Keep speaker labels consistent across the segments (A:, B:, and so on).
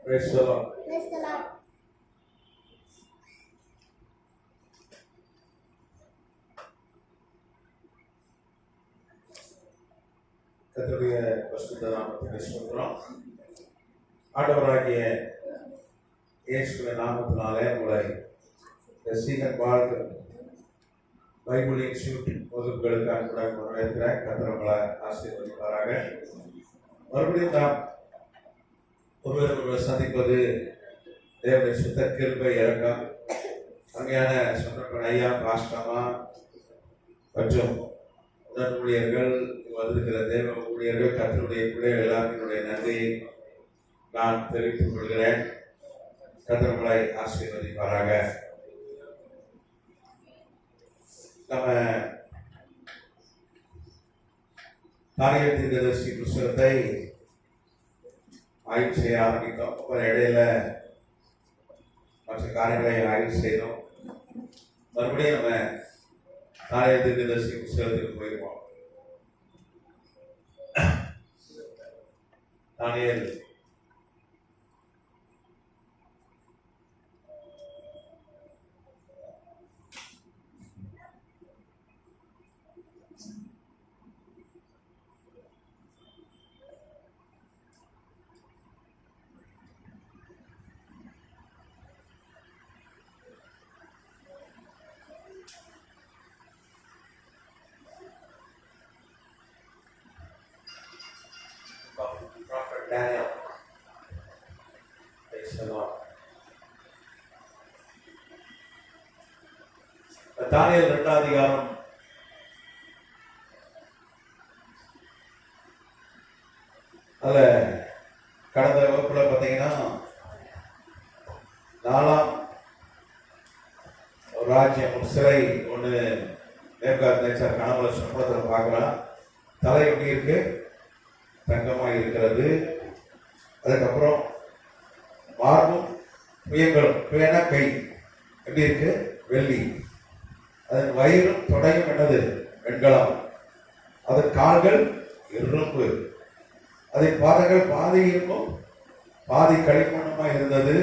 A: Praise the Lord.
B: Praise the Lord.
A: கர்த்தருடைய பரிசுத்த நாமத்துக்கு ஸ்தோத்திரம். ஆண்டவராகிய இயேசுவின் நாமத்தினாலே உங்களை சீகன் பார்க் பைபிள் இன்ஸ்டியூட் வகுப்புகளுக்கு அன்புடன் வரவேற்கிறேன். கர்த்தர் உங்களை ஆசீர்வதிப்பாராக. மறுபடியும் நாம் ஒருவர் சந்திப்பது தேவனுடைய சுத்த கிருபை இறக்கம். அருமையான சொன்னப்பன் ஐயா, பாஸ்டமா மற்றும் உடன் ஊழியர்கள், வந்திருக்கிற தேவ ஊழியர்கள், கர்த்தருடைய பிள்ளைகள் எல்லாருடைய நன்றியை நான் தெரிவித்துக் கொள்கிறேன். கர்த்தர் உங்களை ஆசீர்வதிப்பாராக. நம்ம தானியேல் தீர்க்கதரிசி புஸ்தகத்தை ஆய்வு செய்ய ஆரம்பித்தோம். அப்புறம் இடையில மற்ற காரியங்களை ஆய்வு செய்தோம். மறுபடியும் நம்ம தானியேல் தீர்க்கதரிசி புஸ்தகத்துக்கு போயிருவோம். தானியேல் Prophet Daniel. Praise the Lord. தானியேல் 2ஆம் அதிகாரம் அதுல கடந்த வகுப்புல பார்த்தீங்கன்னா 4ஆம் ஒரு ராஜ்யம், ஒரு சிலை ஒன்று நேபுகாத்நேச்சர் கனவுல சொப்பனத்தில் பார்க்கலாம். தலை எப்படி இருக்கு? தங்கமாக இருக்கிறது. அதுக்கப்புறம் மார்பும் புயங்களும், புயனா கை எப்படி இருக்கு? வெள்ளி. அதன் வயிறும் தொடையும் என்னது? வெண்கலம். அதன் கால்கள் இரும்பு. அதன் பாதங்கள் பாதி இரும்பும் பாதி களிமண்ணுமா இருந்தது.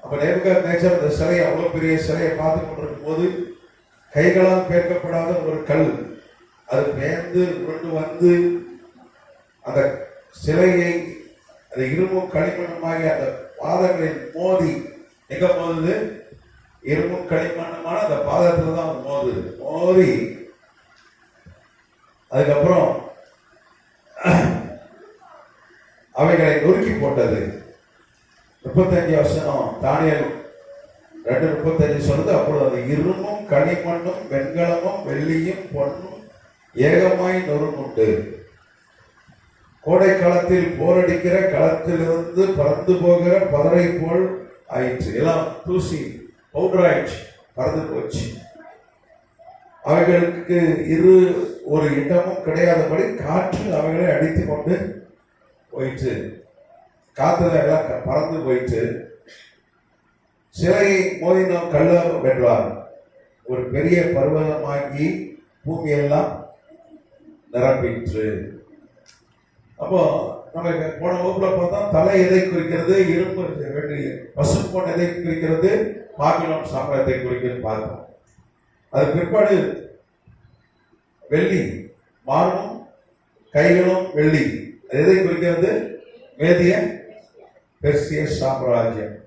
A: அப்ப நேபுகாத்நேச்சர் அந்த சிலை, அவ்வளவு பெரிய சிலையை பார்த்து கொண்டிருக்கும் போது கைகளால் பேர்க்கப்படாத ஒரு கல் அது பேர்ந்து உருண்டு வந்து அந்த சிலையை, அந்த இரும்பும் களிமண்ணுமாகிய அந்த பாதங்களில் மோதி, எங்க மோதுது? இரும்பும் களிமண்ணுமான அந்த பாதத்துல தான் மோதி அதுக்கப்புறம் அவைகளை நொறுக்கி போட்டது. 35 வசனம் தானியேல் 2:35 சொல்லுது. அப்பொழுது அந்த இரும்பும் களிமண்ணும் வெண்கலமும் வெள்ளியும் பொன்னும் ஏகமாய் நொறுங்குண்டு கோடை காலத்தில் போரடிக்கிற களத்திலிருந்து பறந்து போகிற பதரை போல் ஆயிற்று. எல்லாம் தூசி பவுடர் ஆயிடுச்சு, பறந்து போச்சு. அவைகளுக்கு ஒரு இடமும் கிடையாதபடி காற்று அவைகளை அடித்து கொண்டு போயிற்று. காத்துல எல்லாம் பறந்து போயிட்டு சிலையை மோதினோம் கள்ள வென்றார். ஒரு பெரிய பர்வதமாகி பூமியெல்லாம் நிரம்பிற்று. அப்போ நம்ம போன வகுப்புல பார்த்தா தலை எதை குறிக்கிறது? இரும்பு பசும்பொன் எதை குறிக்கிறது? பாபிலோன் சாம்ராஜ்யத்தை குறிக்கிறது பார்த்தோம். அது பிற்பாடு வெள்ளி, மார்பும் கைகளும் வெள்ளி, எதை குறிக்கிறது? மேதிய பெர்சிய சாம்ராஜ்யம்.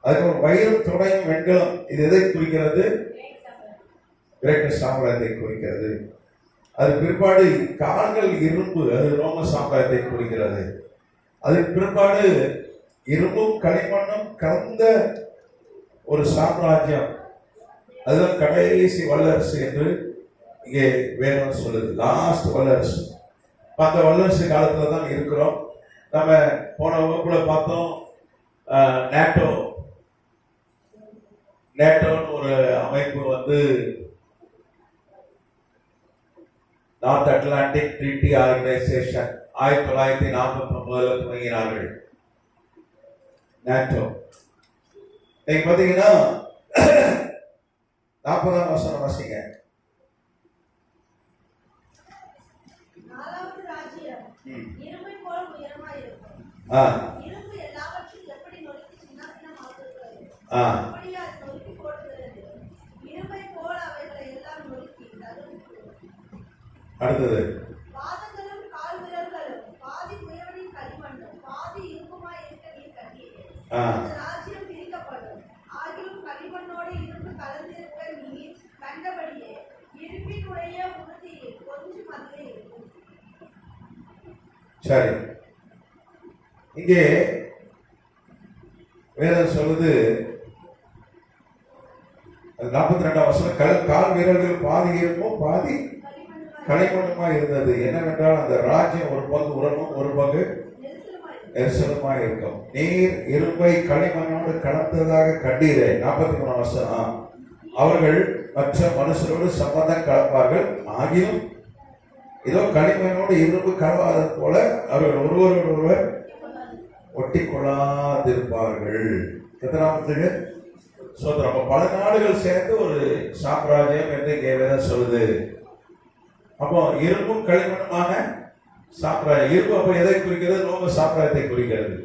A: அதுக்கப்புறம் வயிறும் தொடையும் வெண்கலம், இது எதை குறிக்கிறது? கிரேக்க சாம்ராஜ்யத்தை குறிக்கிறது. அது பிற்பாடு கால்கள் இரும்பு, அது ரோம சாம்ராஜ்யத்தை குறிக்கிறது. அதுக்கு பிற்பாடு இரும்பும் களிமண்ணும் கலந்த ஒரு சாம்ராஜ்யம், அதுதான் கடைசி வல்லரசு என்று இங்கே வேதம் சொல்லுது. லாஸ்ட் வல்லரசு. அந்த வல்லரசு காலத்துல தான் இருக்கிறோம். நம்ம போன வகுப்புல பார்த்தோம், நேட்டோன்னு ஒரு அமைப்பு வந்து நார்த் அட்லாண்டிக் ட்ரீட்டி ஆர்கனைசேஷன் 1949 தொடங்கினார்கள். நேட்டோ. நீங்க பாத்தீங்கன்னா 40ஆம் வசனம் வாசிங்க.
B: இரும்பை போல உயரமாய் இருக்கும்.
A: ஆ
B: இரும்பு எல்லாவற்றிலும்
A: ஆ,
B: அப்படியே அது நொறுக்கி போடுகிறது. இரும்பை போல் அவைகளை எல்லாம் நொறுக்கி தகர்த்து
A: அடுத்தது
B: பாதங்களும் கால் விரல்களும் பாதி குயவனின் களிமண்ணும் பாதி இரும்புமாய் இருக்க நீ கண்டீரே.
A: ஆ,
B: அந்த ராஜ்யம் பிரிக்கப்படும். ஆகிலும் களிமண்ணோடு இரும்பு கலந்திருக்க நீ கண்டபடியே இரும்பினுடைய உறுதியில் கொஞ்சம் அதிலே இருக்கும்.
A: சரி. இங்கே வேதம் சொல்லுது 42ஆம் வசனம், கால் வீரர்கள் பாதி இரும்பும் பாதி களிமண்ணுமாய் இருந்தது. என்னவென்றால் அந்த ராஜ்யம் ஒரு பங்கு உரமும் ஒரு பங்கு எரிசலுமாய் இருக்கும். நீர் இரும்பை களிமண்ணோடு கலந்ததாக கண்டீரே. 43ஆம் வசனம், அவர்கள் மற்ற மனுஷரோடு சம்பந்தம் கலப்பார்கள், ஆகிலும் இதோ களிமண்ணோடு இரும்பு கலவாதது போல அவர்கள் ஒருவரோடு ஒருவர் ஒட்டி கொள்ளாதிருப்பார்கள். எத்தனாமத்துக்கு சோதரம். அப்ப பல நாடுகள் சேர்ந்து ஒரு சாம்ராஜ்யம் என்று இங்கே வேதம் சொல்லுது. அப்போ இரும்பும் களிமண்ணுமாக சாம்ராஜ்யம். இரும்பு அப்ப எதை குறிக்கிறது? ரோம சாம்ராஜ்யத்தை குறிக்கிறது.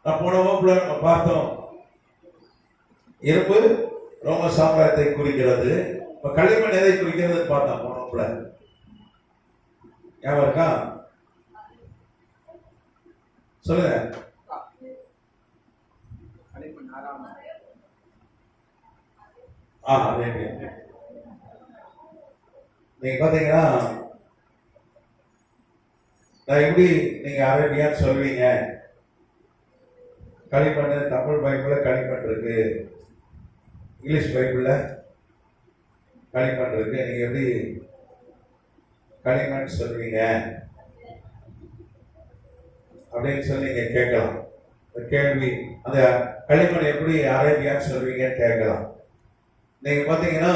A: நான் போன வகுப்புல நம்ம பார்த்தோம், இரும்பு ரோம சாம்ராஜ்யத்தை குறிக்கிறது. இப்ப களிமண் எதை குறிக்கிறது பார்த்தோம் போன வகுப்புல. ஞாபகம் இருக்கா? சொல்லுங்க. அதே நீங்க பாத்தீங்கன்னா, நான் எப்படி நீங்க அரேபியான்னு சொல்வீங்க? களிமண் தமிழ் பைபிள்ல களிமண் இருக்கு, இங்கிலீஷ் பைபிள்ல களிமண் இருக்கு. நீங்க எப்படி களிமண் சொல்வீங்க அப்படின்னு சொல்லி நீங்க கேட்கலாம். கேள்வி, அந்த களிமண் எப்படி அரேபியான்னு சொல்வீங்கன்னு கேட்கலாம். நீங்க பாத்தீங்கன்னா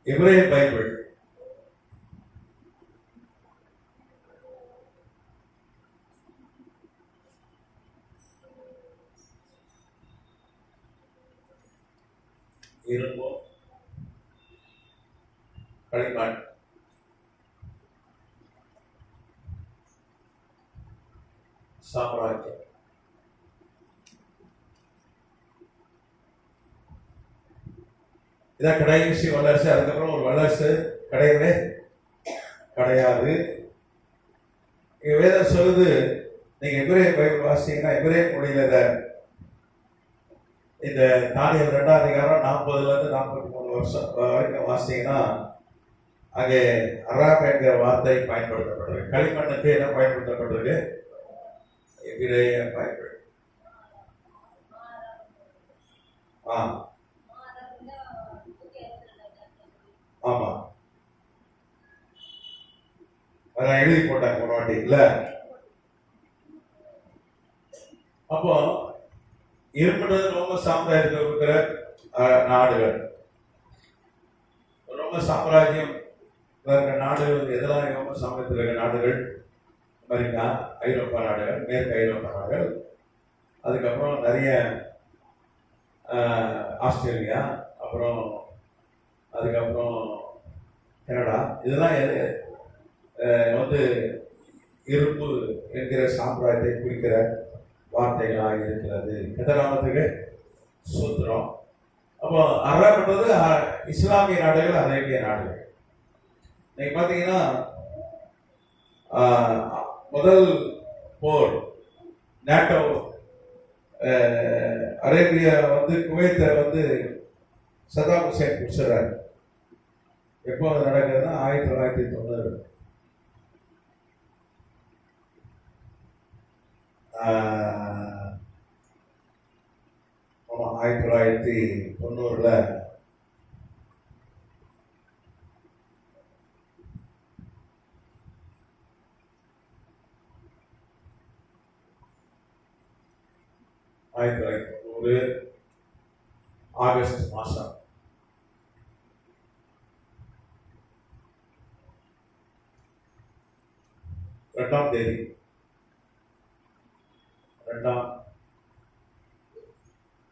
A: எபிரேய பைபிள் இரும்போ களிமண் சாம்ராஜ்யம். இதான் கடைசி வல்லரசு. அதுக்கப்புறம் ஒரு வல்லரசு கிடையவே கிடையாது. வேதம் சொல்லுது, நீங்க எபிரேய பைபிள் வாசிங்கன்னா எபிரேய மொழியில இந்த தானியல் 2ஆம் அதிகாரம் 40ல இருந்து 43 வருஷம் வரைக்கும் வாசிங்கன்னா அங்கே அராப் என்கிற வார்த்தை பயன்படுத்தப்படுறது. களிமண்ணுக்கு என்ன பயன்படுத்தப்படுறது? எபிரேய பைபிள். ஆமா, அதான் எழுதி போட்டாங்க ஒரு வாட்டி இல்ல. அப்போ இருப்பது ரோம சாம்ராஜ்யத்தில் இருக்கிற நாடுகள். ரோம சாம்ராஜ்யம் நாடுகள் எதெல்லாம்? ரோம சாம்ராஜ்யத்தில் இருக்கிற நாடுகள் அமெரிக்கா, ஐரோப்பா நாடுகள், மேற்கு ஐரோப்பா நாடுகள், அதுக்கப்புறம் நிறைய ஆஸ்திரேலியா, அப்புறம் அதுக்கப்புறம் கனடா. இதெல்லாம் வந்து இரும்பு என்கிற சாம்ராஜ்யத்தை குறிக்கிற வார்த்தைகளாக இருக்கிறது. எத்தனாமத்துக்கு சூத்திரம். அப்போ அரபுன்றது இஸ்லாமிய நாடுகள், அரேபிய நாடுகள். நீங்க பாத்தீங்கன்னா முதல் போர் நேட்டோ அரேபியா வந்து குவைத்தை வந்து சதாம் ஹுசேன் பிடிச்சிடறாரு. எப்போ அது நடக்குதுன்னா 1990. 1990ல ஆகஸ்ட் மாசம் 2ஆம் தேதி 2ஆம்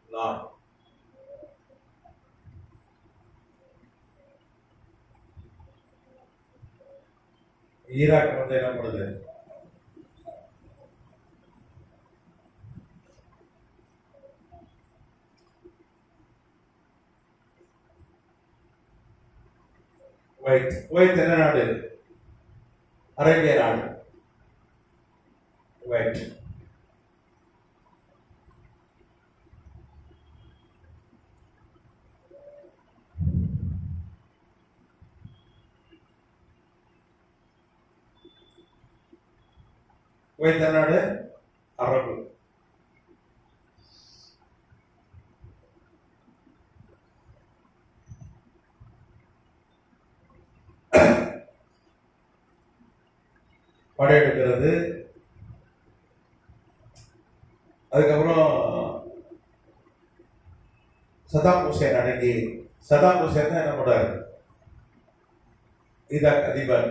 A: நாள் ஈராக் வந்து என்ன பண்ணுது? குவைத் என்ன நாடு? அரேபிய நாடு. குவைத். குவைத் என்ன நாடு? அரபு. படையெடுக்கிறது. அதுக்கப்புறம் சதாம் ஹுசேன் அடங்கி, சதாம் ஹுசேன் தான் என்ன பண்றாரு? ஈராக் அதிபர்.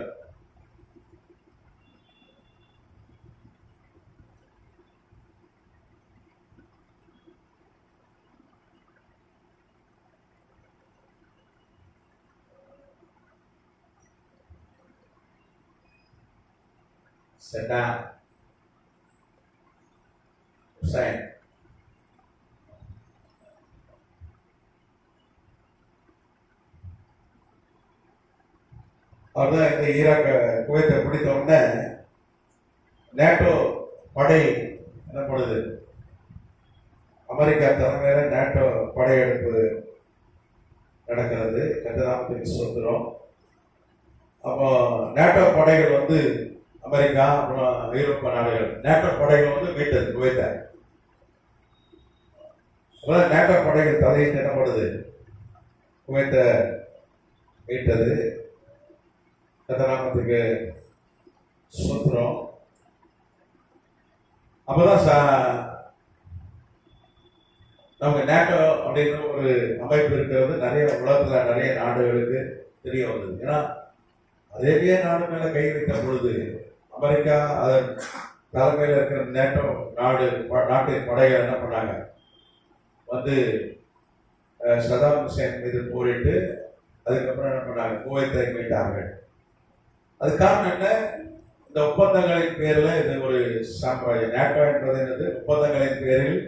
A: Saddam Hussein. அவர்தான் இந்த ஈராக் குவைத்தை பிடித்த உடனே நேட்டோ படை என்ன பண்ணுது? அமெரிக்கா தலைமையில நேட்டோ படையெடுப்பு நடக்கிறது. கத்தராமத்துக்கு சுதந்திரம். அப்போ நேட்டோ படைகள் வந்து அமெரிக்கா அப்புறம் ஐரோப்பிய நாடுகள் நேட்டோ படைகள் வந்து மீட்டது குவைத்தை. அப்புறம் நேட்டோ படைகள் தலையிட்டு என்ன பண்ணுது? குவைத்தை மீட்டது. கத்தராமத்துக்கு சுதந்திரம். அப்பதான் நமக்கு நேட்டோ அப்படின்ற ஒரு அமைப்பு இருக்கிறது நிறைய உலகத்துல நிறைய நாடுகளுக்கு தெரிய வந்தது. ஏன்னா அரேபிய நாடு மேல கை வைத்த பொழுது அமெரிக்கா அதன் தலைமையில் இருக்கிற நேட்டோ நாட்டின் படைகள் என்ன பண்ணாங்க? வந்து சதாம் ஹுசேன் மீது போரிட்டு அதுக்கப்புறம் என்ன பண்ணாங்க? குவைத்தை மீட்டார்கள். அது காரணம் என்ன? இந்த ஒப்பந்தங்களின் பேர்ல இது ஒரு சாம்ராஜ்யம். நேட்டோ என்பது என்னது? ஒப்பந்தங்களின் பேரில்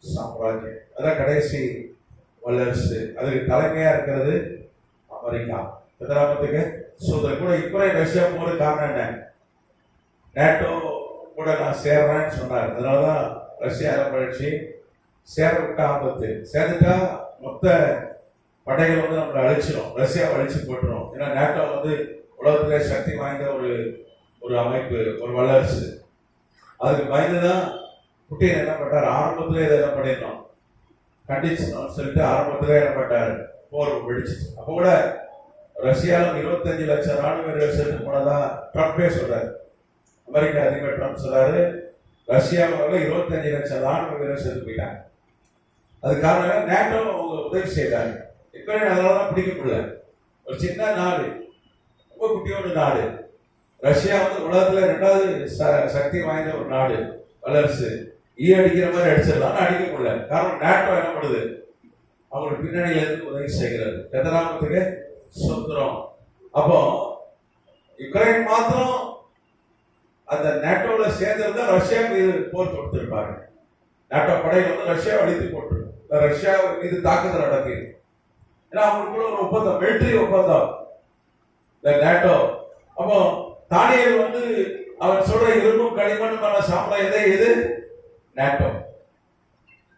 A: சாம்ராஜ்யம். அதான் கடைசி வல்லரசு. அதுக்கு தலைமையா இருக்கிறது அமெரிக்கா. கத்தராமத்துக்கு சுதந்திரம். கூட யுக்ரைன் ரஷ்யா போற காரணம் என்ன? நேட்டோ கூட நான் சேர்றேன்னு சொன்னார். அதனாலதான் ரஷ்யா பயிற்சி சேர விட்ட ஆபத்து. சேர்ந்துட்டா மொத்த படைகள் வந்து நம்மளை அழிச்சிடும். ரஷ்யாவை அழிச்சு போட்டுரும். ஏன்னா நேட்டோ வந்து உலகத்திலே சக்தி வாய்ந்த ஒரு அமைப்பு, ஒரு வல்லரசு. அதுக்கு பயந்துதான் புட்டின் என்ன பண்ணார்? ஆரம்பத்திலே இதை என்ன பண்ணிடணும், கண்டிச்சு சொல்லிட்டு ஆரம்பத்திலே என்ன பண்ணார்? போர் வெடிச்சிச்சு. அப்போ கூட ரஷ்யாவில் 25 லட்சம் ராணுவ வீரர்கள் சேர்த்து போனதா ட்ரம்பே சொல்றாரு. அமெரிக்க அதிபர் ட்ரம்ப் சொல்றாரு, ரஷ்யாவில் 25 லட்சம் ராணுவ வீரர்கள் சேர்த்து போயிட்டாங்க. அது காரணம் நேட்டோ உதவி செய்தாங்க. யுக்ரைன் அதனாலதான் பிடிக்க முடியல. ஒரு சின்ன நாடு, ரொம்ப குட்டியோட நாடு. ரஷ்யா வந்து உலகத்துல 2வது சக்தி வாய்ந்த ஒரு நாடு, வல்லரசு. அடிக்கிற மாதிரி அடிச்சிடலாம், அடிக்க முடியல. காரணம் நேட்டோ என்ன பண்ணுது? அவங்களுக்கு பின்னணியில இருந்து உதவி செய்கிறது. கத்தராமத்துக்கு சுதந்திரம். அப்போ யுக்ரைன் மாத்திரம் அந்த நேட்டோல சேர்ந்திருந்தா ரஷ்யா மீது போர் தொடுத்திருப்பாங்க. நேட்டோ படைகள் வந்து ரஷ்யாவை அழித்து போட்டு ரஷ்யா மீது தாக்குதல் நடக்குது. ஏன்னா அவங்களுக்குள்ள ஒரு ஒப்பந்தம், மிலிட்டரி ஒப்பந்தம் நேட்டோ. அப்போ தானியல் வந்து அவன் சொல்ற இரும்பும் களிமண்ணுமான சாம்ராஜ்யம் எது? நேட்டோ.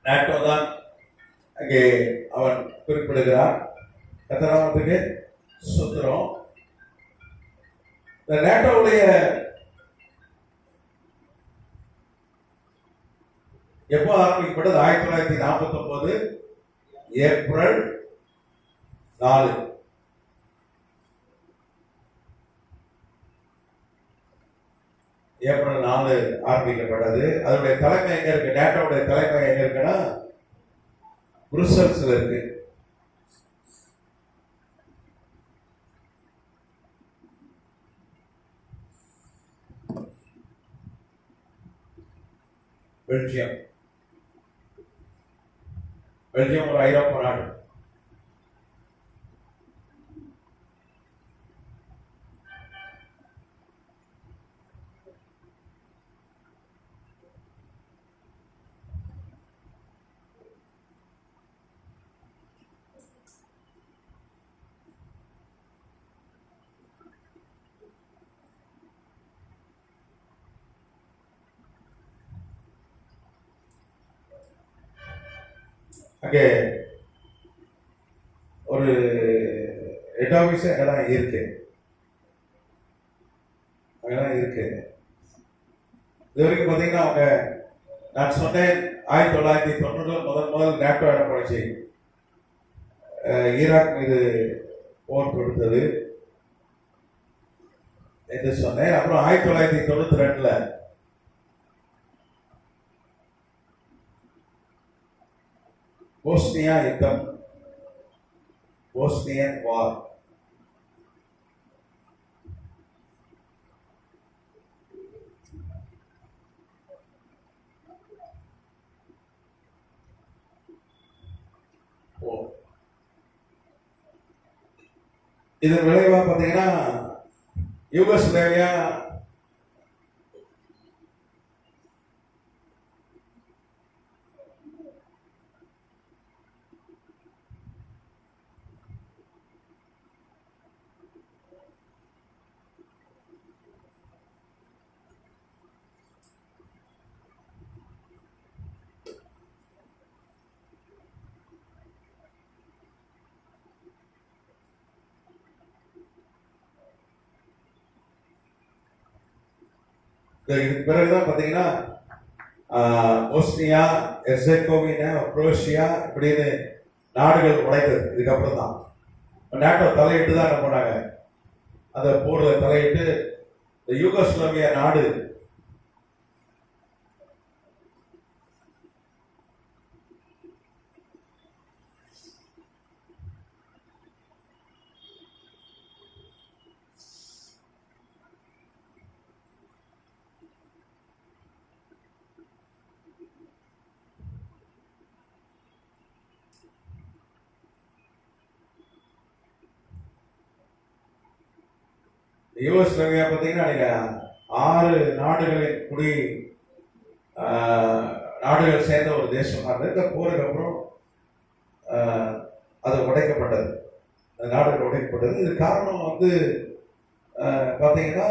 A: நேட்டோ தான் அங்கே அவன் குறிப்பிடுகிறான். கத்தராமத்துக்கு சுதந்திரம். இந்த நேட்டோவுடைய எப்போ ஆரம்பிக்கப்பட்டது? 1949 ஏப்ரல் 4. ஏப்ரல் 4 ஆரம்பிக்கப்பட்டது. அதனுடைய தலைமை எங்க இருக்கு? நேட்டோவுடைய தலைமை எங்க இருக்குன்னா புருசல்ஸ்ல இருக்கு. பெல்ஜியம். பெல்ஜியம் ஒரு ஐரோப்பிய நாடு. அங்கே ஒரு ஹெட் ஆஃபீஸ் அங்கதான் இருக்கு, அங்கதான் இருக்கு. இது வரைக்கும் பார்த்தீங்கன்னா அவங்க, நான் சொன்னேன் 1990 முதல் நேட்டோ என்ன பண்ணுச்சு, ஈராக் மீது போர் தொடுத்தது என்று சொன்னேன். அப்புறம் 1992 போஸ்னியா யுத்தம், போஸ்னியன் வார். இதன் விளைவா பார்த்தீங்கன்னா யூகோஸ்லேவியா இதுக்கு பிறகுதான் பார்த்தீங்கன்னா போஸ்னியா, எர்செகோவினா, குரோஷியா இப்படின்னு நாடுகள் உடைத்தது. இதுக்கப்புறம் தான் நேட்டோ தலையிட்டு தான் என்ன பண்ணாங்க, அந்த போர்ல தலையிட்டு இந்த யூகோஸ்லாவியா நாடு யூகோஸ்லாவியா பார்த்தீங்கன்னா நீங்க 6 நாடுகளின் நாடுகள் சேர்ந்த ஒரு தேசமாக இருந்தது. இந்த போருக்கு அப்புறம் அது உடைக்கப்பட்டது, அந்த நாடுகள் உடைக்கப்பட்டது. இது காரணம் வந்து பார்த்தீங்கன்னா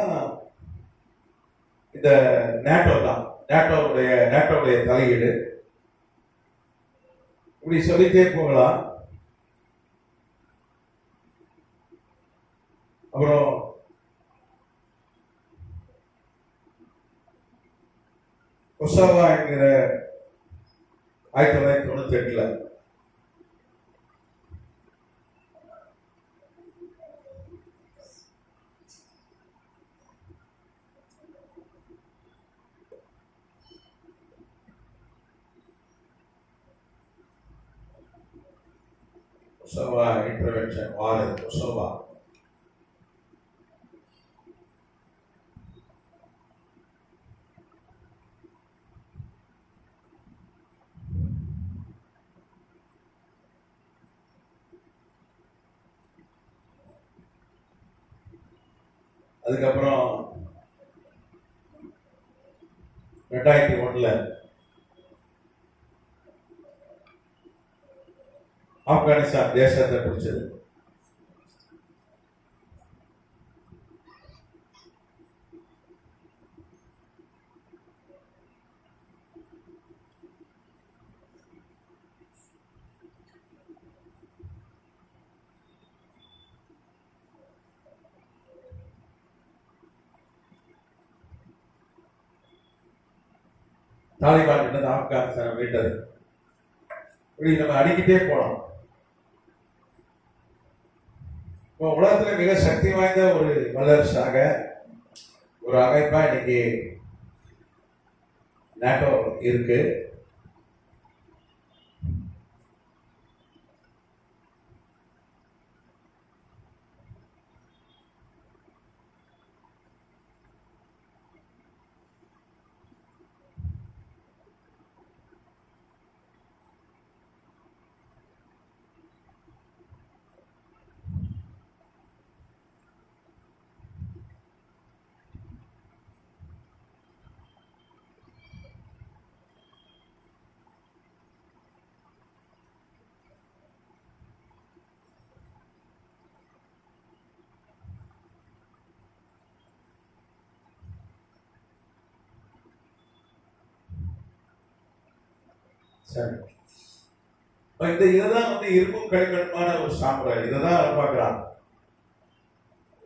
A: இந்த நேட்டோ தான், நேட்டோவுடைய தலையீடு. இப்படி சொல்லிட்டே போகலாம். அப்புறம் கொசோவா என்கிற 1998 கொசோவா இன்டர்வென்ஷன் வார், கொசோவா. அதுக்கப்புறம் 2001 ஆப்கானிஸ்தான் தேசத்தை பிடிச்சது. தாலிபான் கிட்ட ஆப்கானிஸ்தான் மீட்டது. இப்படி நம்ம அடிக்கிட்டே போனோம். இப்போ உலகத்துல மிக சக்தி வாய்ந்த ஒரு வல்லரசாக, ஒரு அமைப்பா இன்னைக்கு நேட்டோ இருக்கு. சரி, இந்த இதுதான் வந்து இரும்பும் களிமண்மான ஒரு சாம்பிராணி. இதைதான் அவன் பார்க்கிறான்,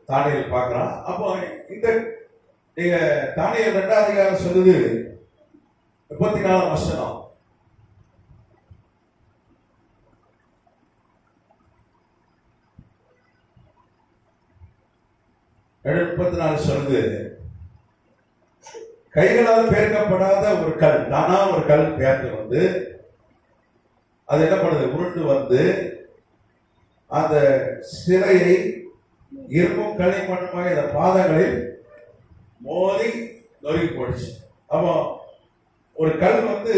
A: தானியல் பார்க்கிறான். அப்போ இந்த நீங்க தானியல் 2ஆம் அதிகாரம் சொல்லுது 34 வசனம். சொல்லுது, கைகளால் பெயர்க்கப்படாத ஒரு கல், தானா ஒரு கல் பெயர்ந்து வந்து அது என்ன பண்ணுது, உருண்டு வந்து அந்த சிலையை இரும்பும் களிமண்ணுமாய் அந்த பாதங்களில் மோதி நொறுக்கி போடுச்சு. அப்போ ஒரு கல் வந்து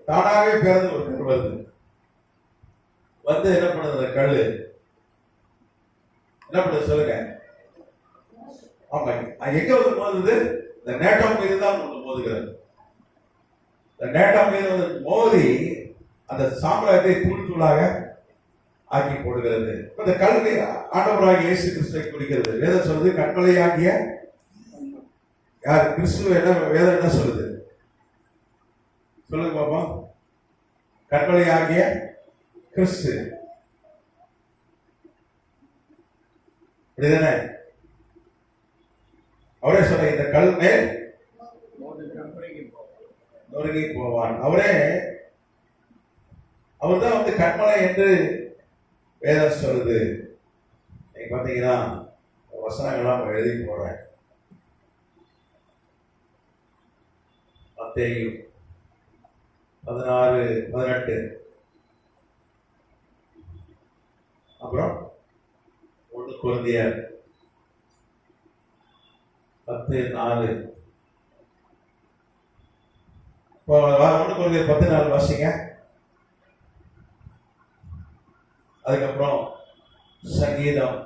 A: தானாவே பிறந்து ஒரு கல் வருது, வந்து என்ன பண்ணுது, அந்த கல் என்ன பண்ணுது சொல்லுங்க. ஆமா, எங்க வந்து மோதுது, இந்த நேட்டம் மீது தான் மோதுகிறது. இந்த நேட்டம் மீது வந்து மோதி அந்த சாம்ராஜ்யத்தை தூள் தூளாக ஆக்கி போடுகிறது. இந்த கல்வி ஆண்டவராகிய இயேசு கிறிஸ்துவை குறிக்கிறது. வேதம் சொல்லுது, கண்மலையாகிய யார், கிறிஸ்துவ. என்ன வேதம் என்ன சொல்லுது சொல்லுங்க பாப்பா. கண்மலையாகிய கிறிஸ்து, அப்படிதானே? அவரே சொல்ற, இந்த கல் மேல் நொறுங்கி போவான். அவர்தான் வந்து கண்மலை என்று வேதம் சொல்லுது. நீங்க பாத்தீங்கன்னா வசனங்கள்லாம் எழுதி போறேன். மத்தேயு 16:18, அப்புறம் 1 கொரிந்தியர் 10:4. 1 கொரிந்தியர் 10:4 வாசிங்க. அதுக்கப்புறம் சங்கீதம்